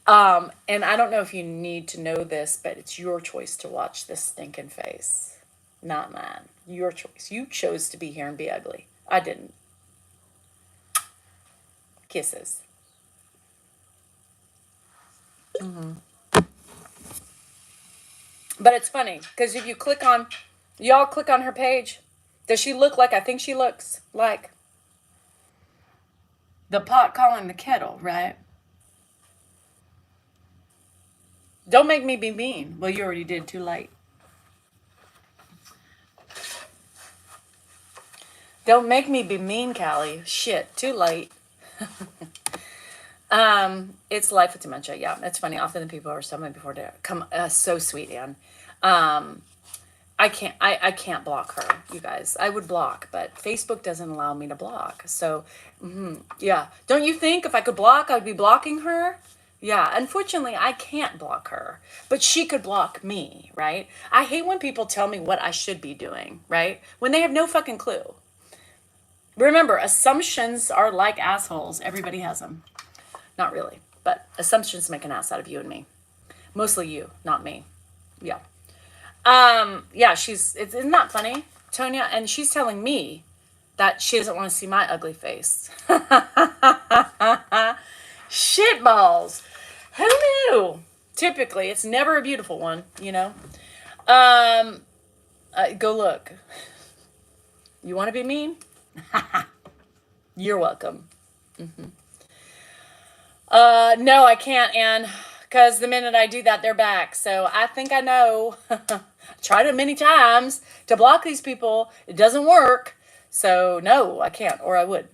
And I don't know if you need to know this, but it's your choice to watch this stinking face. Not mine. Your choice. You chose to be here and be ugly. I didn't. Kisses. But it's funny, because if y'all click on her page, does she look like I think she looks like? The pot calling the kettle, right? Don't make me be mean. Well, you already did, too late. Don't make me be mean, Callie. Shit, too late. It's life with dementia. Yeah, it's funny. Often the people who are someone before to come, so sweet, Anne. I can't block her, you guys. I would block, but Facebook doesn't allow me to block. So, yeah. Don't you think if I could block, I'd be blocking her? Yeah, unfortunately, I can't block her, but she could block me, right? I hate when people tell me what I should be doing, right? When they have no fucking clue. Remember, assumptions are like assholes. Everybody has them. Not really, but assumptions make an ass out of you and me. Mostly you, not me. Yeah. Yeah, isn't that funny, Tonya? And she's telling me that she doesn't want to see my ugly face. Shitballs. Who knew? Typically, it's never a beautiful one, you know? Go look. You want to be mean? You're welcome. No, I can't, Anne, because the minute I do that, they're back. So I think I know. Tried it many times to block these people. It doesn't work. So no, I can't, or I would.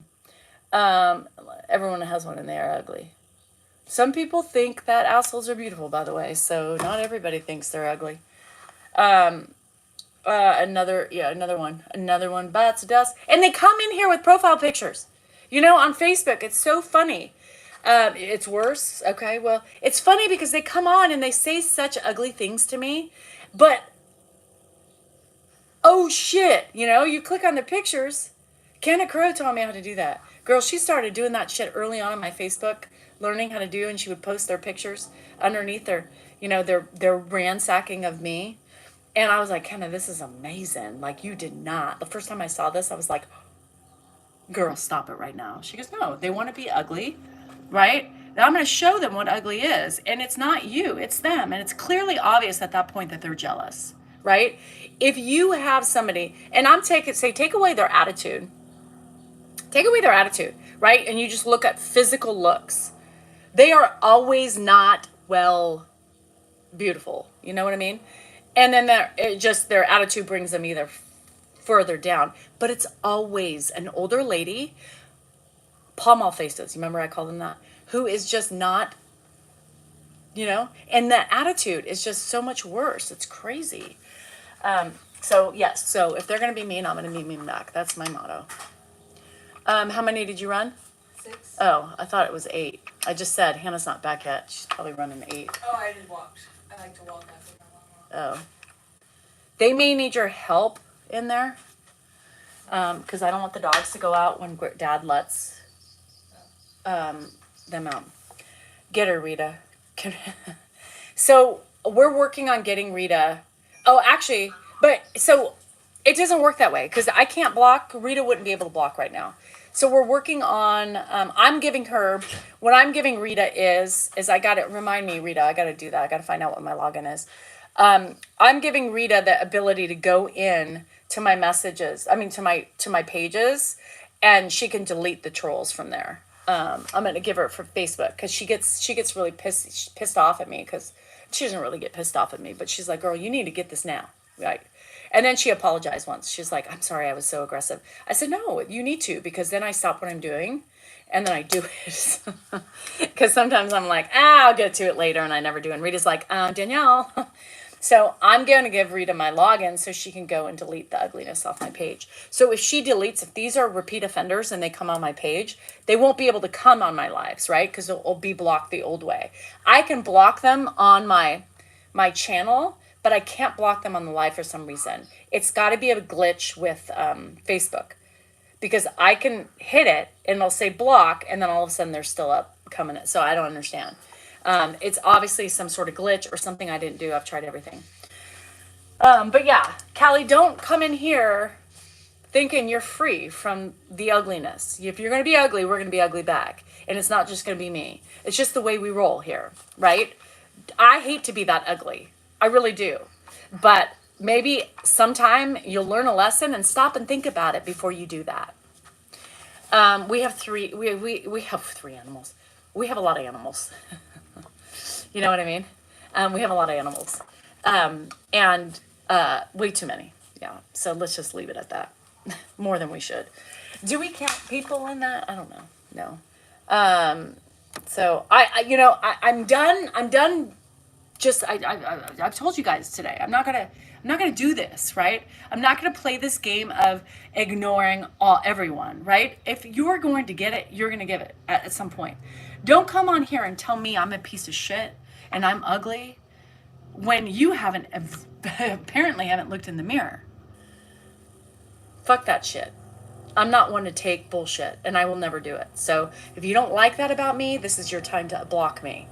Everyone has one and they are ugly. Some people think that assholes are beautiful, by the way. So not everybody thinks they're ugly. Another one bites the dust. And they come in here with profile pictures. You know, on Facebook, it's so funny. It's worse. Okay, well, it's funny because they come on and they say such ugly things to me. But, oh shit, you know, you click on the pictures. Canna Crow taught me how to do that. Girl, she started doing that shit early on my Facebook, learning how to do, and she would post their pictures underneath their, you know, their ransacking of me. And I was like, Kenna, this is amazing. Like, you did not. The first time I saw this, I was like, girl, stop it right now. She goes, no, they want to be ugly, right? Now I'm going to show them what ugly is. And it's not you, it's them. And it's clearly obvious at that point that they're jealous, right? If you have somebody, and take away their attitude. Take away their attitude, right? And you just look at physical looks. They are always not, well, beautiful. You know what I mean? And then their attitude brings them either further down. But it's always an older lady, palm all faces. You remember I called them that? Who is just not, you know? And that attitude is just so much worse. It's crazy. So, yes. So if they're going to be mean, I'm going to be mean back. That's my motto. How many did you run? 6. Oh, I thought it was 8. I just said Hannah's not back yet. She's probably running 8. Oh, I did walk. I like to walk after my long walk. Oh. They may need your help in there. Because I don't want the dogs to go out when Dad lets them out. Get her, Rita. So we're working on getting Rita. Oh, actually, so it doesn't work that way because I can't block. Rita wouldn't be able to block right now. So we're working on, I'm giving her, what I'm giving Rita is I got to, remind me, Rita, I got to do that. I got to find out what my login is. I'm giving Rita the ability to go in to my messages, to my pages, and she can delete the trolls from there. I'm going to give her for Facebook because she gets really pissed off at me because she doesn't really get pissed off at me, but she's like, girl, you need to get this now. Right. And then she apologized once. She's like, I'm sorry, I was so aggressive. I said, no, you need to, because then I stop what I'm doing and then I do it. Because sometimes I'm like, I'll get to it later, and I never do. And Rita's like, Danielle. So I'm going to give Rita my login so she can go and delete the ugliness off my page. So if she deletes, if these are repeat offenders and they come on my page, they won't be able to come on my lives, right? Because it'll be blocked the old way. I can block them on my channel, but I can't block them on the live for some reason. It's got to be a glitch with Facebook, because I can hit it and it'll say block, and then all of a sudden they're still up coming. So I don't understand. It's obviously some sort of glitch or something I didn't do. I've tried everything. But yeah, Callie, don't come in here thinking you're free from the ugliness. If you're going to be ugly, we're going to be ugly back. And it's not just going to be me. It's just the way we roll here, right? I hate to be that ugly. I really do. But maybe sometime you'll learn a lesson and stop and think about it before you do that. We have 3 animals. We have a lot of animals. You know what I mean? We have a lot of animals. And way too many. Yeah. So let's just leave it at that. More than we should. Do we count people in that? I don't know. No. So I'm done. I've told you guys today. I'm not I'm not going to do this, right? I'm not going to play this game of ignoring everyone, right? If you're going to get it, you're going to give it at some point. Don't come on here and tell me I'm a piece of shit and I'm ugly when you haven't, apparently haven't looked in the mirror. Fuck that shit. I'm not one to take bullshit, and I will never do it. So if you don't like that about me, this is your time to block me.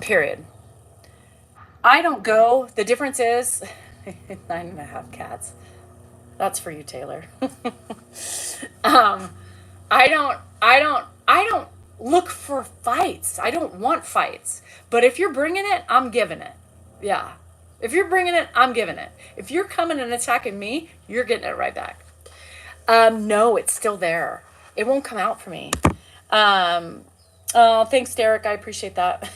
Period. I don't go. The difference is 9.5 cats. That's for you, Taylor. I don't look for fights. I don't want fights. But if you're bringing it, I'm giving it. Yeah. If you're bringing it, I'm giving it. If you're coming and attacking me, you're getting it right back. No, it's still there. It won't come out for me. Oh, thanks, Derek. I appreciate that.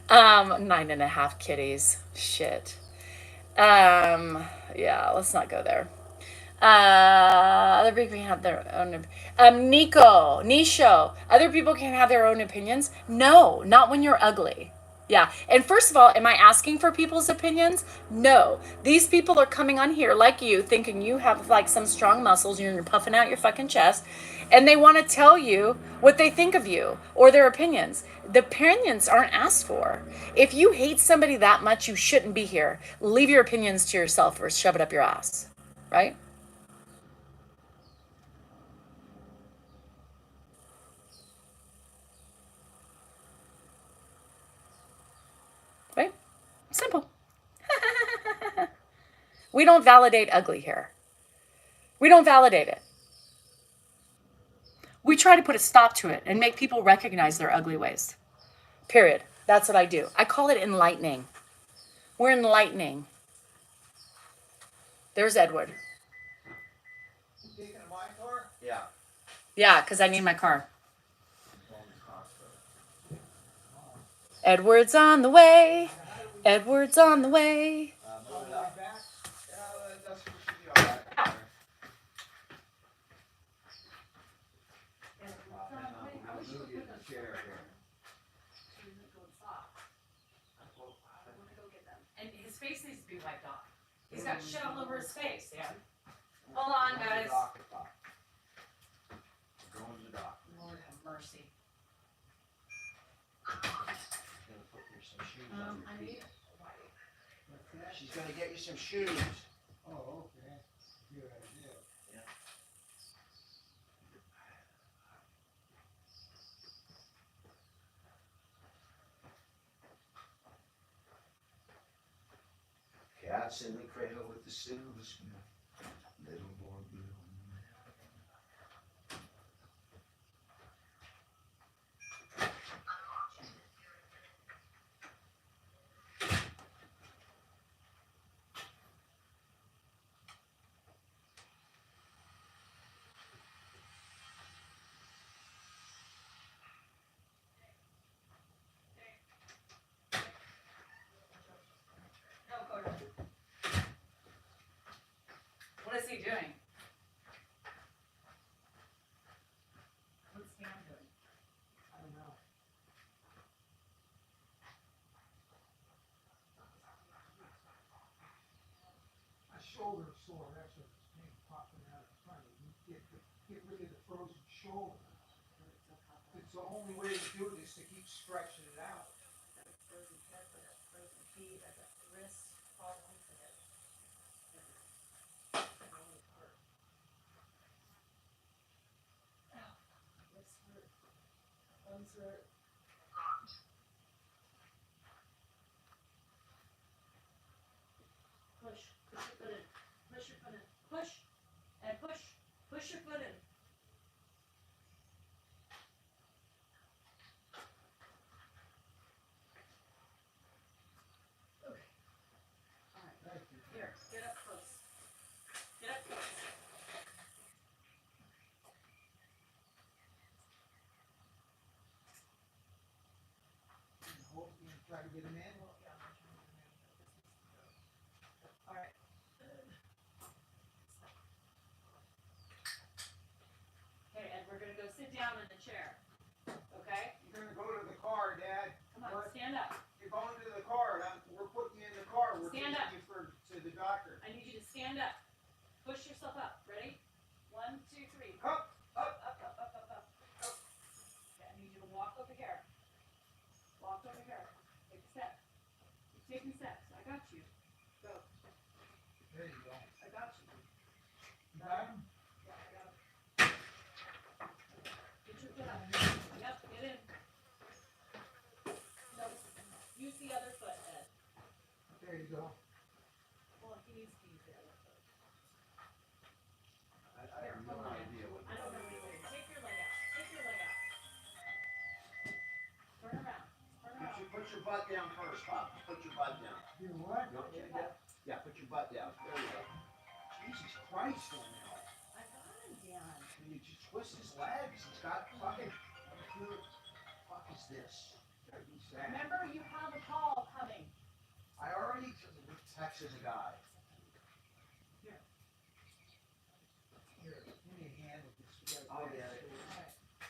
9.5 kitties. Shit. Yeah, let's not go there. Other people can have their own. Nisho. Other people can have their own opinions. No, not when you're ugly. Yeah. And first of all, am I asking for people's opinions? No. These people are coming on here like you, thinking you have like some strong muscles, you're puffing out your fucking chest, and they want to tell you what they think of you or their opinions. The opinions aren't asked for. If you hate somebody that much, you shouldn't be here. Leave your opinions to yourself or shove it up your ass. Right? Right? Simple. We don't validate ugly here. We don't validate it. We try to put a stop to it and make people recognize their ugly ways. Period. That's what I do. I call it enlightening. We're enlightening. There's Edward. You taking my car? Yeah. Yeah, because I need my car. Edward's on the way. Edward's on the way. Moving up. Yeah, that's what should be all right. Move you the chair here. And his face needs to be wiped off. He's got shit all over his face, yeah. Hold on, guys. Going to the dock. Lord have mercy. Gonna put you some shoes on your I feet. need She's gonna get you some shoes. Oh, okay. Good idea. Cats in the cradle with the silver spoon. Little more blue. What is he doing? What's Sam doing? I don't know. My shoulder's sore, that's what it's pain popping out in front of you. Get rid of the frozen shoulder. It's the only way to do it is to keep stretching it out. Frozen head, I got frozen feet, I got wrists, problems, I got hurt. Push your foot in. Push your foot in. Push. And push. Push your foot in. Okay. All right. Here, get up close. Get up close. Try to get him in. All right. Okay, Ed, we're gonna go sit down in the chair. Okay? You're gonna go to the car, Dad. Come on, stand up. You're going to the car, you. Go. There you go. I got you. You got him? Yeah, I got him. Get your foot up. Yep, get in. No, use the other foot, Ed. There you go. Well, he needs to use the other foot. I have no idea what. I don't know what you're doing. Take your leg out. Take your leg out. Turn around. Turn around. Put your butt down first, Pop. Put your butt down. You what? Yeah, put your butt down. There you go. Jesus Christ, now. I got him, Dan. You just twist his legs. He's got fucking. Who the fuck is this? He's sad. Remember, you have a call coming. I already texted the guy. Here, give me a hand with this. I'll get it.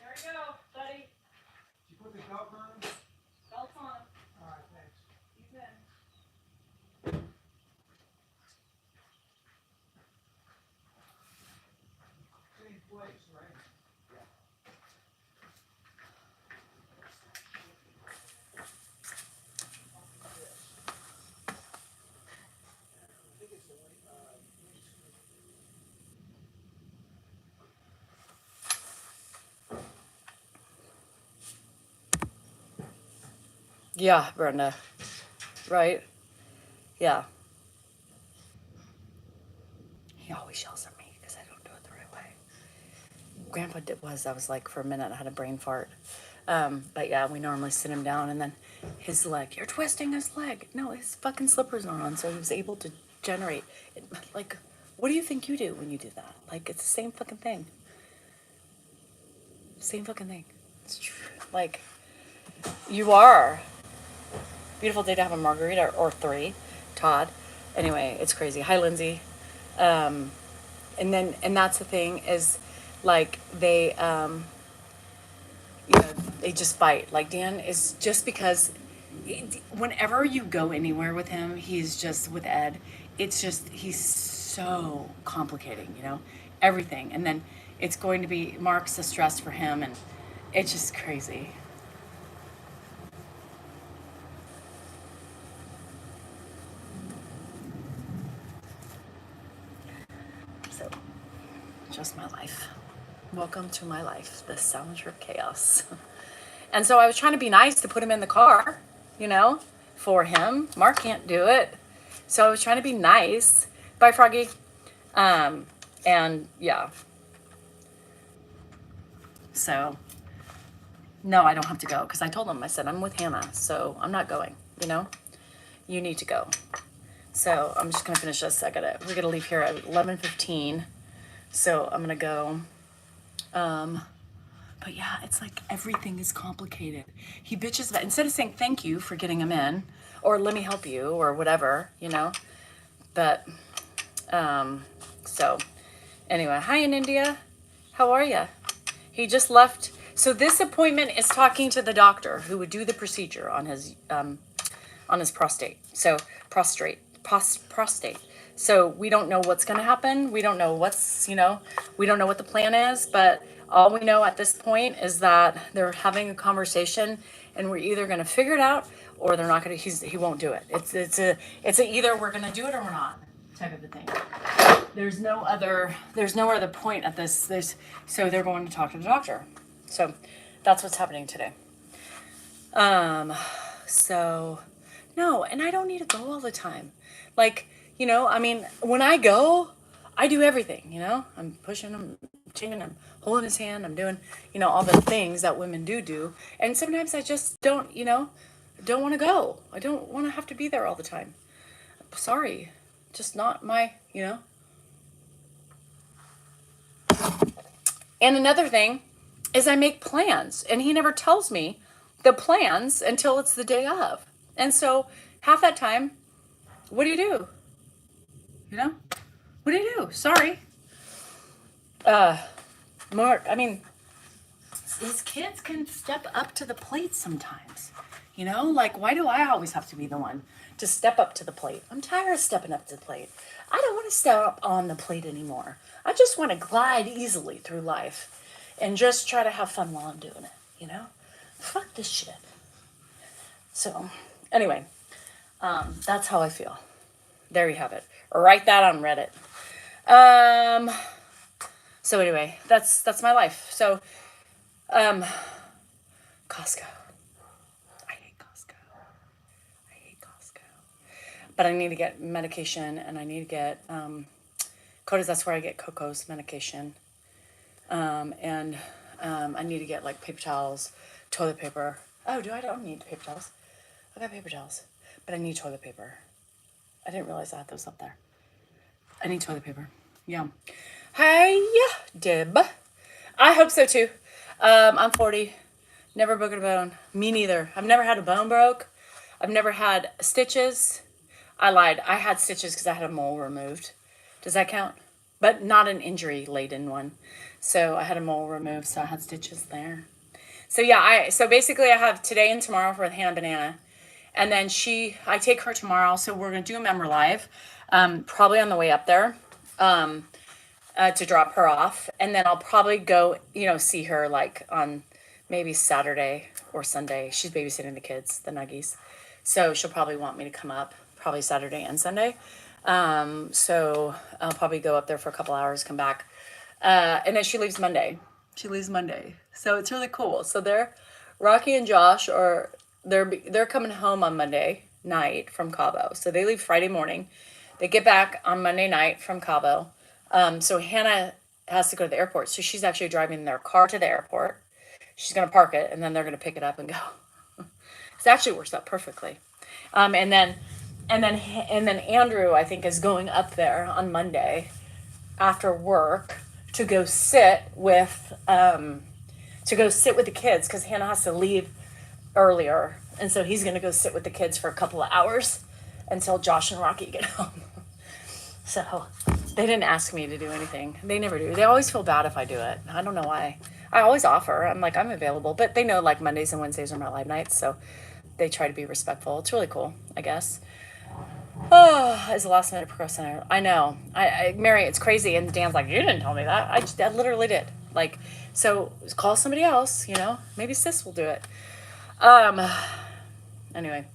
There you go, buddy. Did you put the belt on him? Belt's on. All right, thanks. He's in. Same place, right? I think it's the one, Yeah, Brenda. Right? Yeah. He always yells at me because I don't do it the right way. Grandpa I was like, for a minute, I had a brain fart. But yeah, we normally sit him down and then his leg, you're twisting his leg. No, his fucking slippers are on, so he was able to generate. Like, what do you think you do when you do that? Like, it's the same fucking thing. Same fucking thing. It's true. Like, you are. Beautiful day to have a margarita or 3, Todd. Anyway, it's crazy. Hi, Lindsay. And that's the thing is, like, they just fight. Like, Dan is just because whenever you go anywhere with him, he's just with Ed. It's just he's so complicating, everything. And then it's going to be Mark's a stress for him, and it's just crazy. So, just my life. Welcome to my life, the sound of chaos. And so I was trying to be nice to put him in the car, for him. Mark can't do it. So I was trying to be nice. Bye, Froggy. And yeah. So, no, I don't have to go because I told him, I said, I'm with Hannah, so I'm not going, You need to go. So I'm just gonna finish this. We're gonna leave here at 11:15. So I'm gonna go. But yeah, it's like everything is complicated. He bitches about instead of saying thank you for getting him in, or let me help you, or whatever, But so anyway, hi in India. How are you? He just left. So this appointment is talking to the doctor who would do the procedure on his prostate. So prostate. So we don't know what's going to happen. We don't know we don't know what the plan is, but all we know at this point is that they're having a conversation and we're either going to figure it out or they're not going to, he won't do it. It's a either we're going to do it or we're not type of a thing. There's no other point at this. So they're going to talk to the doctor. So that's what's happening today. So no, and I don't need to go all the time. Like, when I go, I do everything, I'm pushing him, changing him, holding his hand, I'm doing, all the things that women do. And sometimes I just don't want to go. I don't want to have to be there all the time. Sorry, just not my, And another thing is I make plans and he never tells me the plans until it's the day of. And so half that time, what do you do? What do you do? Sorry. Mark, his kids can step up to the plate sometimes. Like, why do I always have to be the one to step up to the plate? I'm tired of stepping up to the plate. I don't want to step up on the plate anymore. I just want to glide easily through life and just try to have fun while I'm doing it, Fuck this shit. So, anyway, that's how I feel. There you have it. Write that on Reddit. So anyway, that's my life. So, Costco. I hate Costco. I hate Costco. But I need to get medication, and I need to get Coda's. That's where I get Coco's medication. And I need to get like paper towels, toilet paper. Oh, I don't need paper towels. I got paper towels, but I need toilet paper. I didn't realize I had those up there. I need toilet paper. Yeah. Hey, Deb. I hope so too. I'm 40. Never broken a bone. Me neither. I've never had a bone broke. I've never had stitches. I lied. I had stitches because I had a mole removed. Does that count? But not an injury-laden one. So I had a mole removed, so I had stitches there. So yeah, so basically I have today and tomorrow for Hannah Banana. And then I take her tomorrow, so we're going to do a member live, probably on the way up there, to drop her off. And then I'll probably go, see her like on maybe Saturday or Sunday. She's babysitting the kids, the nuggies. So she'll probably want me to come up probably Saturday and Sunday. So I'll probably go up there for a couple hours, come back. And then she leaves Monday. So it's really cool. So Rocky and Josh they're coming home on Monday night from Cabo. So they leave Friday morning. They get back on Monday night from Cabo. So Hannah has to go to the airport. So she's actually driving their car to the airport. She's going to park it, and then they're going to pick it up and go. It actually works out perfectly. And then Andrew, I think, is going up there on Monday after work to go sit with the kids, because Hannah has to leave earlier, and so he's going to go sit with the kids for a couple of hours until Josh and Rocky get home. So they didn't ask me to do anything. They never do. They always feel bad if I do it. I don't know why. I always offer. I'm like, I'm available, but they know like Mondays and Wednesdays are my live nights, so they try to be respectful. It's really cool, I guess. Oh, as a last minute procrastinator. I know. Mary, it's crazy. And Dan's like, you didn't tell me that. I literally did. Like, so call somebody else, maybe sis will do it. Anyway.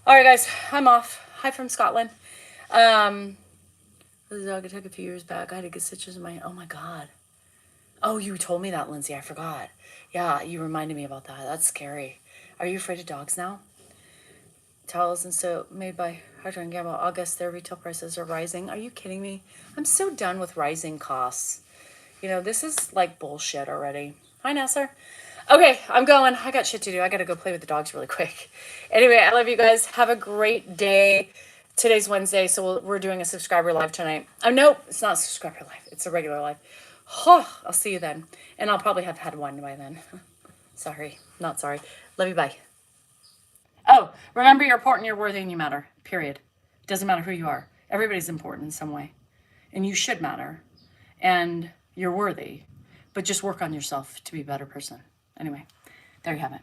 All right, guys, I'm off. Hi from Scotland. The dog attack a few years back. I had to get stitches in oh my God. Oh, you told me that, Lindsay. I forgot. Yeah, you reminded me about that. That's scary. Are you afraid of dogs now? Towels and soap made by Procter & Gamble. August, their retail prices are rising. Are you kidding me? I'm so done with rising costs. This is like bullshit already. Hi, Nasser. Okay, I'm going. I got shit to do. I got to go play with the dogs really quick. Anyway, I love you guys. Have a great day. Today's Wednesday, so we're doing a subscriber live tonight. Oh, nope, it's not a subscriber live. It's a regular live. Oh, I'll see you then. And I'll probably have had one by then. Sorry. Not sorry. Love you. Bye. Oh, remember you're important, you're worthy, and you matter. Period. It doesn't matter who you are. Everybody's important in some way. And you should matter. And you're worthy. But just work on yourself to be a better person. Anyway, there you have it.